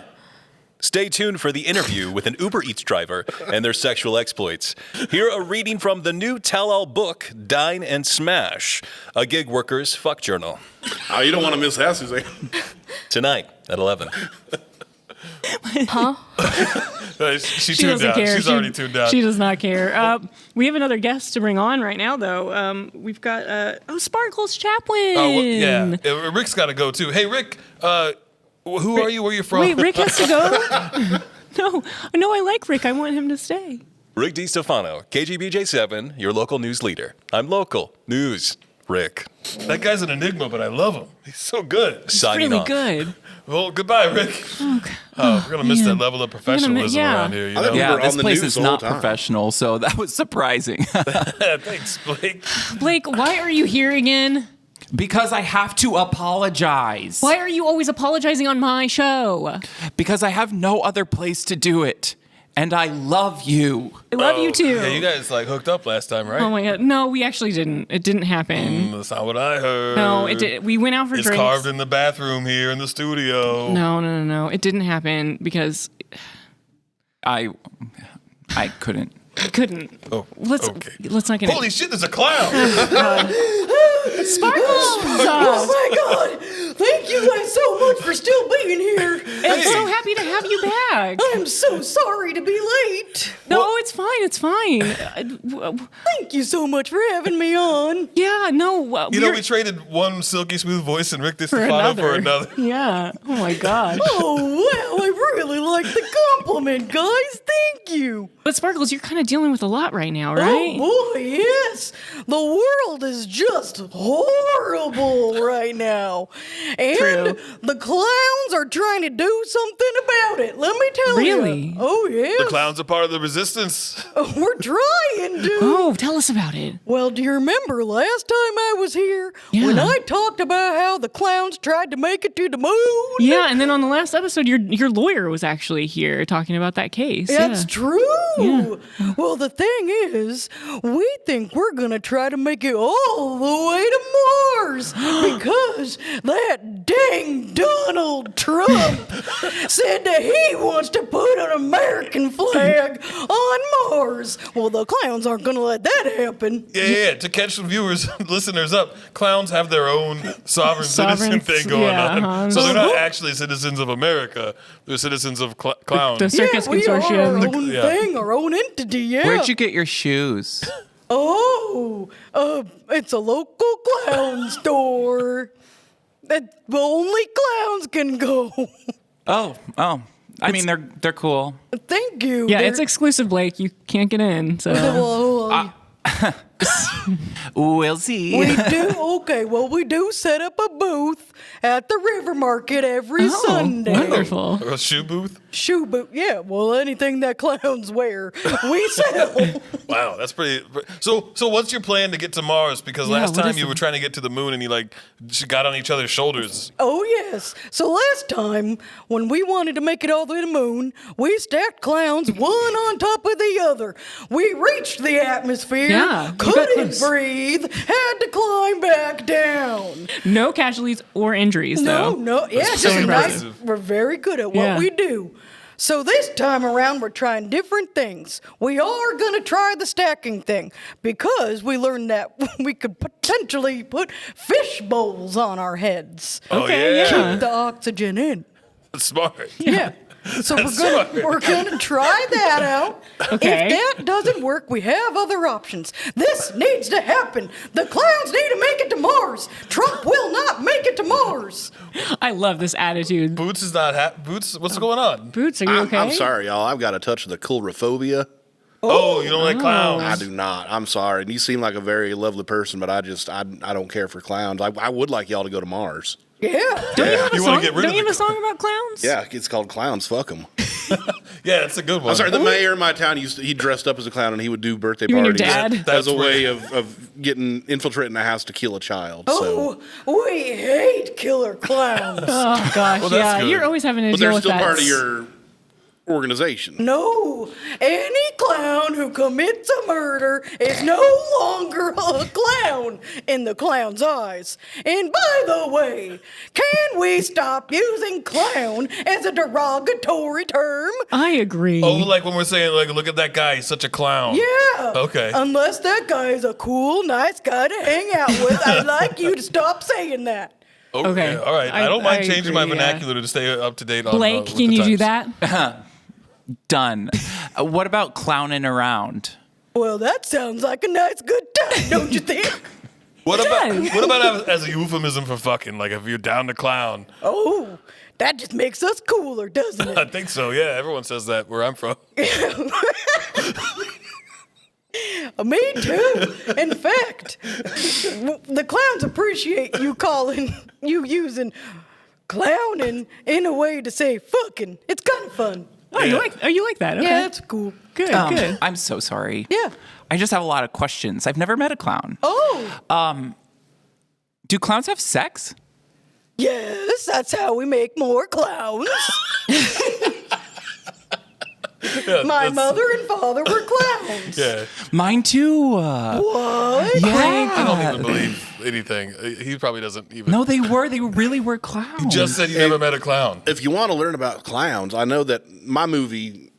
stay tuned for the interview with an Uber Eats driver and their sexual exploits. Hear a reading from the new tell-all book, Dine and Smash, a gig worker's fuck journal.
Oh, you don't want to miss that, Suzanne.
Tonight at 11.
Huh?
She
She
tuned
doesn't
out.
care.
She's already tuned out.
She does not care. We have another guest to bring on right now, though. We've got Sparkles Chaplin.
Oh, well, yeah. Rick's got to go too. Hey, Rick. Who are you? Where are you from?
Wait, Rick has to go? No, I like Rick. I want him to stay.
Rick DiStefano, KGBJ7, your local news leader. I'm local. News. Rick.
That guy's an enigma, but I love him. He's so good.
Signing
Really
off.
good.
Well, goodbye, Rick. We're going to miss that level of professionalism around here. You know?
Yeah, this place is not professional, so that was surprising.
Thanks, Blake.
Blake, why are you here again?
Because I have to apologize.
Why are you always apologizing on my show?
Because I have no other place to do it. And I love you.
I love you too.
Yeah, you guys like hooked up last time, right?
Oh my God. No, we actually didn't. It didn't happen.
That's not what I heard.
No, it did. We went out for
It's
drinks.
carved in the bathroom here in the studio.
No. It didn't happen because
I couldn't.
I couldn't.
Oh,
let's not get
Holy shit, there's a clown.
Sparkles!
Oh my God! Thank you guys so much for still being here.
I'm so happy to have you back.
I'm so sorry to be late.
No, it's fine. It's fine.
Thank you so much for having me on.
Yeah, no.
You know, we traded one silky smooth voice and Rick
for
DiStefano for another.
Yeah. Oh my gosh.
Oh, wow. I really like the compliment, guys. Thank you.
But Sparkles, you're kind of dealing with a lot right now, right?
Oh, boy, yes. The world is just horrible right now. And
True.
the clowns are trying to do something about it. Let me tell you.
Really?
Oh, yes.
The clowns are part of the resistance.
We're trying to.
Oh, tell us about it.
Well, do you remember last time I was here when I talked about how the clowns tried to make it to the moon?
Yeah, and then on the last episode, your lawyer was actually here talking about that case.
That's
yeah.
true.
Yeah.
Well, the thing is, we think we're going to try to make it all the way to Mars because that dang Donald Trump said that he wants to put an American flag on Mars. Well, the clowns aren't going to let that happen.
Yeah. To catch some viewers, listeners up, clowns have their own sovereign citizen thing going on. So they're not actually citizens of America. They're citizens of clowns.
The circus
we
consortium.
are our own thing, our own entity, yeah.
Where'd you get your shoes?
Oh, it's a local clown store. That only clowns can go.
Oh. I mean, they're cool.
Thank you.
Yeah, it's exclusive, Blake. You can't get in. So
we'll see.
We do. Okay, well, we do set up a booth at the River Market every Sunday.
Wonderful.
A shoe booth?
Shoe booth. Yeah. Well, anything that clowns wear, we sell.
Wow, that's pretty. So what's your plan to get to Mars? Because last time you were trying to get to the moon and you got on each other's shoulders.
Oh, yes. So last time, when we wanted to make it all the way to the moon, we stacked clowns one on top of the other. We reached the atmosphere, couldn't breathe, had to climb back down.
No casualties or injuries, though.
No. Yeah,
so impressive.
We're very good at what we do. So this time around, we're trying different things. We are going to try the stacking thing because we learned that we could potentially put fish bowls on our heads.
Okay,
Keep the oxygen in.
That's smart.
Yeah. So we're gonna try that out.
Okay.
If that doesn't work, we have other options. This needs to happen. The clowns need to make it to Mars. Trump will not make it to Mars.
I love this attitude.
Boots is not Boots, what's going on?
Boots, are you okay?
I'm sorry, y'all. I've got a touch of the coulrophobia.
Oh, you don't like clowns?
I do not. I'm sorry. And you seem like a very lovely person, but I don't care for clowns. I would like y'all to go to Mars.
Yeah.
Don't you have a
You
song?
wanna get rid
Don't
of
you
the
have a song about clowns?
Yeah, it's called Clowns Fuck 'Em.
Yeah, it's a good one.
I'm sorry, the mayor of my town he dressed up as a clown and he would do birthday
You and your
parties
dad?
as a way of infiltrating a house to kill a child.
Oh, we hate killer clowns.
Oh gosh,
Well, that's good.
You're always having to
But
deal
they're
with
still
that.
part of your organization.
No, any clown who commits a murder is no longer a clown in the clown's eyes. And by the way, can we stop using clown as a derogatory term?
I agree.
Oh, like when we're saying, look at that guy, he's such a clown.
Yeah.
Okay.
Unless that guy is a cool, nice guy to hang out with, I'd like you to stop saying that.
Okay.
All right. I don't mind
I
changing
agree,
my
yeah.
vernacular to stay up to date on
Blake,
with
can
the
you do
times.
that?
Done. What about clowning around?
Well, that sounds like a nice good time, don't you think?
What about as a euphemism for fucking? Like if you're down to clown.
Oh, that just makes us cooler, doesn't it?
I think so. Yeah, everyone says that where I'm from.
Me too. In fact, the clowns appreciate you using clowning in a way to say fucking. It's kind of fun.
Oh, you like that? Okay.
Yeah, that's cool.
Good. Good.
I'm so sorry.
Yeah.
I just have a lot of questions. I've never met a clown.
Oh.
Do clowns have sex?
Yes, that's how we make more clowns. My mother and father were clowns.
Yeah.
Mine too.
What?
Yeah.
I don't even believe anything. He probably doesn't even.
No, they really were clowns.
You just said you never met a clown.
If you want to learn about clowns, I know that my movie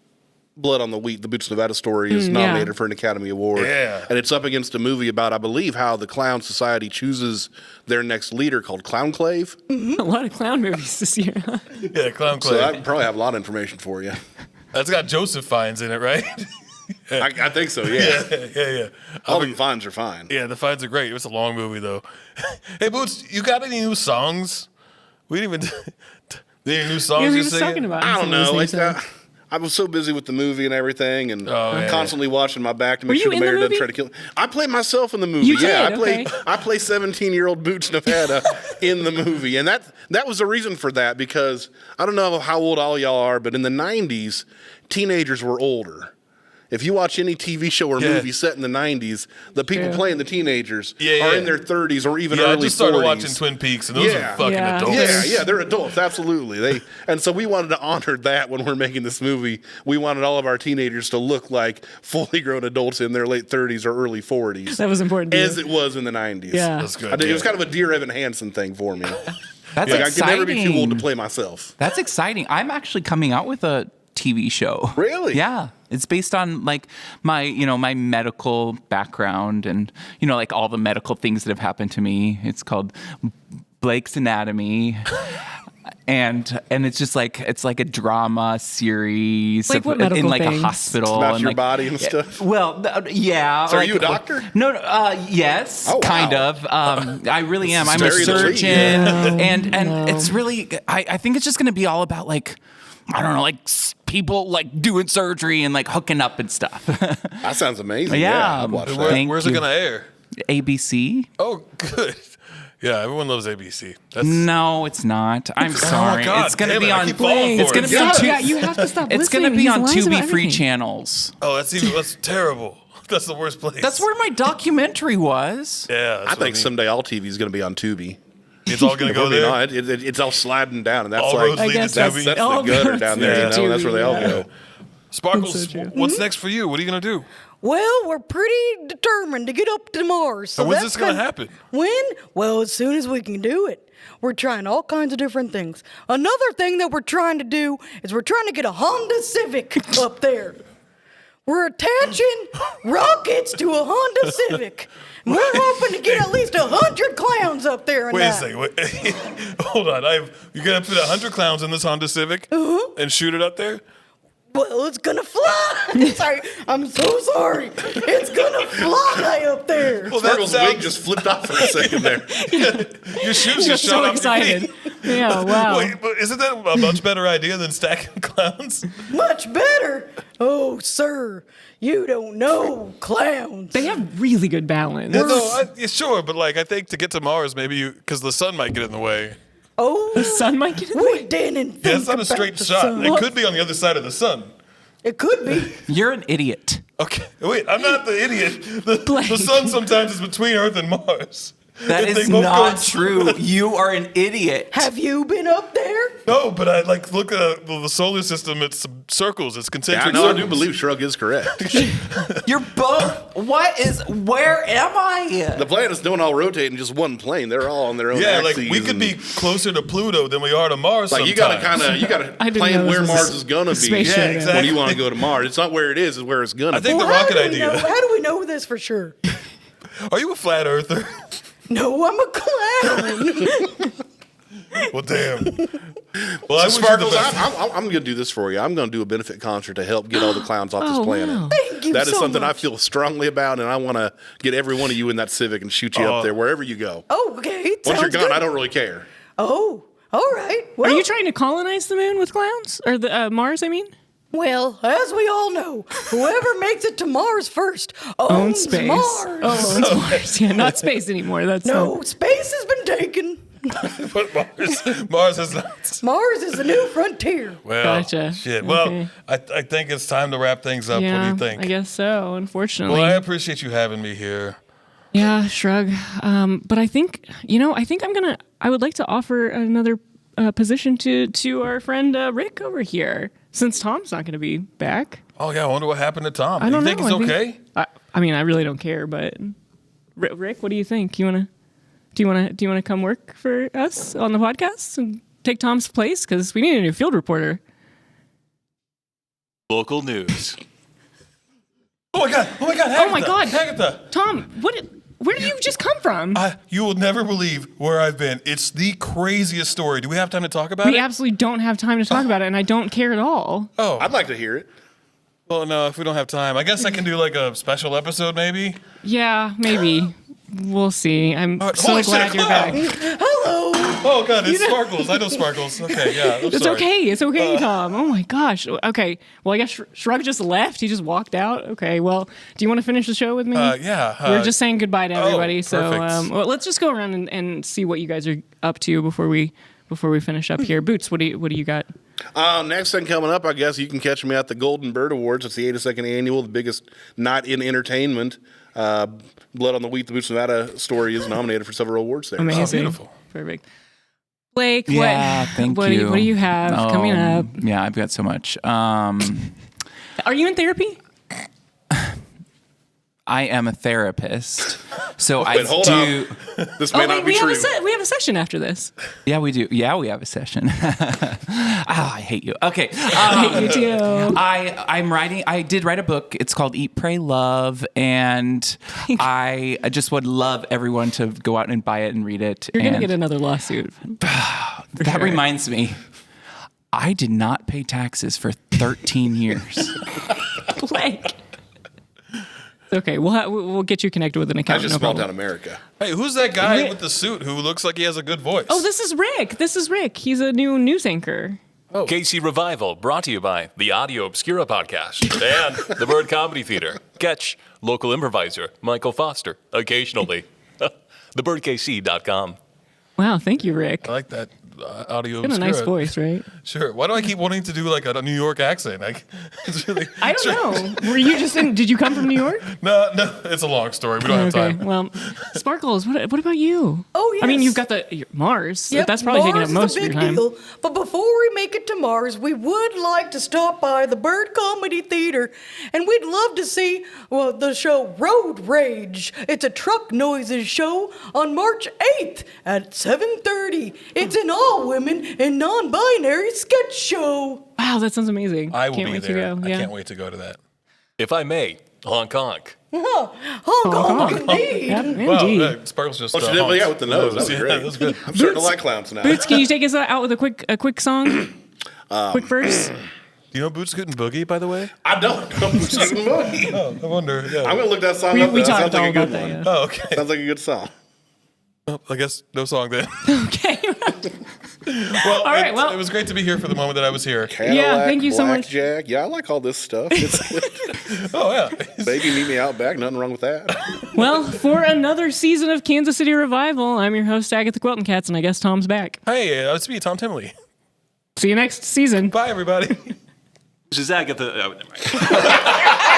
Blood on the Wheat, the Boots Nevada story, is nominated for an Academy Award.
Yeah.
And it's up against a movie about, I believe, how the Clown Society chooses their next leader called Clownclave.
A lot of clown movies this year.
Yeah, Clownclave.
So I probably have a lot of information for you.
That's got Joseph Fiennes in it, right?
I think so, yeah.
Yeah.
All the Fiennes are fine.
Yeah, the Fiennes are great. It was a long movie, though. Hey, Boots, you got any new songs? We didn't even... Any new songs
he
you're
was
singing?
talking about.
I don't know. I was so busy with the movie and everything, and constantly watching my back to make sure the mayor doesn't try to kill me. I play myself in the movie.
You
yeah,
did?
I play 17-year-old Boots Nevada in the movie, and that was the reason for that, because I don't know how old all y'all are, but in the 90s, teenagers were older. If you watch any TV show or movie set in the 90s, the people playing the teenagers are in their 30s or even early 40s.
I just started watching Twin Peaks, and those are fucking adults.
Yeah, they're adults, absolutely. And so we wanted to honor that when we're making this movie. We wanted all of our teenagers to look like fully grown adults in their late 30s or early 40s.
That was important to
as
you.
it was in the 90s.
Yeah.
That's good.
It was kind of a Dear Evan Hansen thing for me.
That's
like,
exciting.
I could never be too old to play myself.
That's exciting. I'm actually coming out with a TV show.
Really?
Yeah. It's based on like my medical background and, like all the medical things that have happened to me. It's called Blake's Anatomy. And it's just like a drama series
like what medical
in like
things?
a hospital.
About
and
your
like,
body and stuff?
Well, yeah.
So are you a doctor?
No, yes,
Oh, wow.
kind of. I really am. I'm a
Very elite.
surgeon. And it's really, I think it's just going to be all about like, I don't know, like people like doing surgery and like hooking up and stuff.
That sounds amazing.
Yeah.
I'd watch that.
Where's it going to air?
ABC.
Oh, good. Yeah, everyone loves ABC.
No, it's not. I'm sorry.
God,
it's going to
damn
be
it, I
on.
keep falling
It's
for
going
it.
to be on two.
Yeah, you have to stop
It's going
listening.
to be
He's
on
lies about
Tubi free
everything.
channels.
Oh, that's terrible. That's the worst place.
That's where my documentary was.
Yeah,
I think someday all TV is going to be on Tubi.
It's all going to go there.
It's all sliding down, and that's
All
like
roads lead to
that's
Tubi.
the
All
gutter
roads
down there.
lead to
That's where they all
Tubi,
go.
Sparkles,
Mm-hmm.
what's next for you? What are you going to do?
Well, we're pretty determined to get up to Mars. So
And when's
that's
this going to happen?
When? Well, as soon as we can do it. We're trying all kinds of different things. Another thing that we're trying to do is we're trying to get a Honda Civic up there. We're attaching rockets to a Honda Civic. And we're hoping to get at least 100 clowns up there.
Wait a second. Hold on. You're going to put 100 clowns in this Honda Civic and shoot it up there?
Well, it's gonna fly. Sorry, I'm so sorry. It's gonna fly up there.
Well,
Sparkle's wig just flipped off for a second there.
Your shoes
You're
just
so
shot off
excited.
your feet.
Yeah, wow.
Wait, but isn't that a much better idea than stacking clowns?
Much better. Oh, sir, you don't know clowns.
They have really good balance.
Yeah, no, sure, but like I think to get to Mars, maybe because the sun might get in the way.
Oh,
the sun might get in the
we
way.
didn't think
Yeah, it's not a
about
straight
the
shot.
sun.
It could be on the other side of the sun.
It could be.
You're an idiot.
Okay, wait, I'm not the idiot. The sun sometimes is between Earth and Mars.
That
If
is
they both go
not true. You are an idiot.
Have you been up there?
No, but I like look at the solar system. It's circles. It's
Yeah,
concentric.
no, I
circles.
do believe Shrug is correct.
You're both. Where am I?
The planets don't all rotate in just one plane. They're all on their own
Yeah, like
axes.
we could be closer to Pluto than we are to Mars.
Like you
sometimes.
gotta
I didn't
plan
know
where
this was
Mars
a
is gonna be.
spaceship.
Yeah, exactly.
When you want to go to Mars, it's not where it is where it's gonna
I think
be.
the rocket
how do
idea.
how do we know this for sure?
Are you a flat earther?
No, I'm a clown.
Well, damn. Well, I wish you the
Sparkles,
best.
I'm going to do this for you. I'm going to do a benefit concert to help get all the clowns off this
Oh,
planet.
wow.
Thank you
That is
so
something I
much.
feel strongly about, and I want to get every one of you in that Civic and shoot you
Oh.
up there wherever you go.
Oh, okay.
Once
sounds
you're gone,
good.
I don't really care.
Oh, all right. Well,
Are you trying to colonize the moon with clowns? Or the Mars, I mean?
Well, as we all know, whoever makes it to Mars first
Own
owns
space.
Mars.
Oh, owns Mars. Yeah, not space anymore. That's
No, space has been taken.
But Mars is not.
Mars is the new frontier.
Well,
Gotcha.
shit. Well,
Okay.
I think it's time to wrap things up.
Yeah,
What do you think?
I guess so, unfortunately.
Well, I appreciate you having me here.
Yeah, shrug. But I think, I would like to offer another position to our friend Rick over here, since Tom's not going to be back.
Oh yeah, I wonder what happened to Tom.
I don't
you think
know.
he's okay?
I mean, I really don't care, but Rick, what do you think? Do you want to come work for us on the podcast and take Tom's place? Because we need a new field reporter.
Local news.
Oh my god! Agatha,
Oh my God.
Agatha!
Tom, where did you just come from?
You will never believe where I've been. It's the craziest story. Do we have time to talk about
We
it?
absolutely don't have time to talk about it, and I don't care at all.
Oh,
I'd like to hear it.
well, no. If we don't have time, I guess I can do like a special episode, maybe.
Yeah, maybe. We'll see. I'm so
Holy
glad
shit,
you're back.
Hello.
Oh god, it's Sparkles. I know Sparkles. Okay, yeah. I'm
It's
sorry.
okay. It's okay, Tom. Oh my gosh. Okay. Well, I guess Shrug just left. He just walked out. Okay. Well, do you want to finish the show with me?
Yeah.
We're just saying goodbye to everybody. So,
perfect.
well, let's just go around and see what you guys are up to before we finish up here. Boots, what do you got?
Next thing coming up, I guess you can catch me at the Golden Bird Awards. It's the 82nd annual, the biggest night in entertainment. Blood on the Wheat, the Boots Nevada story is nominated for several awards there.
Amazing.
Oh, beautiful.
Perfect. Blake,
Thank
what
you.
What do you have coming up?
Yeah, I've got so much.
Are you in therapy?
I am a therapist, so
Wait, hold on. This may not be
we
true.
we have a session after this.
Yeah, we do. Yeah, we have a session. I hate you. Okay.
I hate you too.
I'm writing. I did write a book. It's called Eat, Pray, Love, and I just would love everyone to go out and buy it and read it.
You're gonna get another lawsuit.
That reminds me. I did not pay taxes for 13 years.
Blake. Okay, we'll get you connected with an
I
accountant.
just small town America.
Hey, who's that guy with the suit who looks like he has a good voice?
Oh, this is Rick. He's a new news anchor.
KC Revival, brought to you by the Audio Obscura podcast and the Bird Comedy Theater. Catch local improviser Michael Foster occasionally. TheBirdKC.com.
Wow, thank you, Rick.
I like that audio.
Got a nice
obscura.
voice, right?
Sure. Why do I keep wanting to do like a New York accent? It's really.
I don't know. Were you just in? Did you come from New York?
No, it's a long story. We don't have time.
Well, Sparkles, what about you?
Oh, yes.
I mean, you've got the Mars.
Yep,
That's probably taking up
Mars
most
is
of
a
your
big
time.
deal. But before we make it to Mars, we would like to stop by the Bird Comedy Theater, and we'd love to see the show Road Rage. It's a truck noises show on March 8th at 7:30. It's an all-women and non-binary sketch show.
Wow, that sounds amazing.
I will
can't
be
wait
there.
To go.
I
Yeah.
can't wait to go to that.
If I may, honk honk.
Hong Kong, indeed.
Wow, Sparkles just.
Incidentally,
honked.
with the nose. That was
Yeah,
great.
that was good.
I'm starting to like clowns now.
Boots, can you take us out with a quick song? Quick verse.
Do you know Boots Scootin' Boogie, by the way?
I don't know Boots Scootin' Boogie.
Oh, I wonder. Yeah.
I'm going to look that song up.
We
That
talked
sounds like
all
a good
about
one.
that. Yeah.
Oh, okay.
Sounds like a good song.
Well, I guess no song then.
Okay.
Well,
All right, well-
it was great to be here for the moment that I was here.
Cadillac,
thank you so much.
Blackjack. Yeah, I like all this stuff. It's
Oh, yeah.
Baby, meet me out back. Nothing wrong with that.
Well, for another season of Kansas City Revival, I'm your host, Agatha Quilton Cats, and I guess Tom's back.
Hey, it's me, Tom Timley.
See you next season.
Bye, everybody.
This is Agatha. Oh, never mind.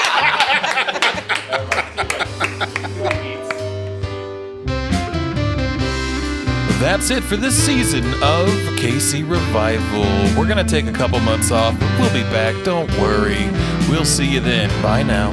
That's it for this season of KC Revival. We're going to take a couple months off, but we'll be back. Don't worry. We'll see you then. Bye now.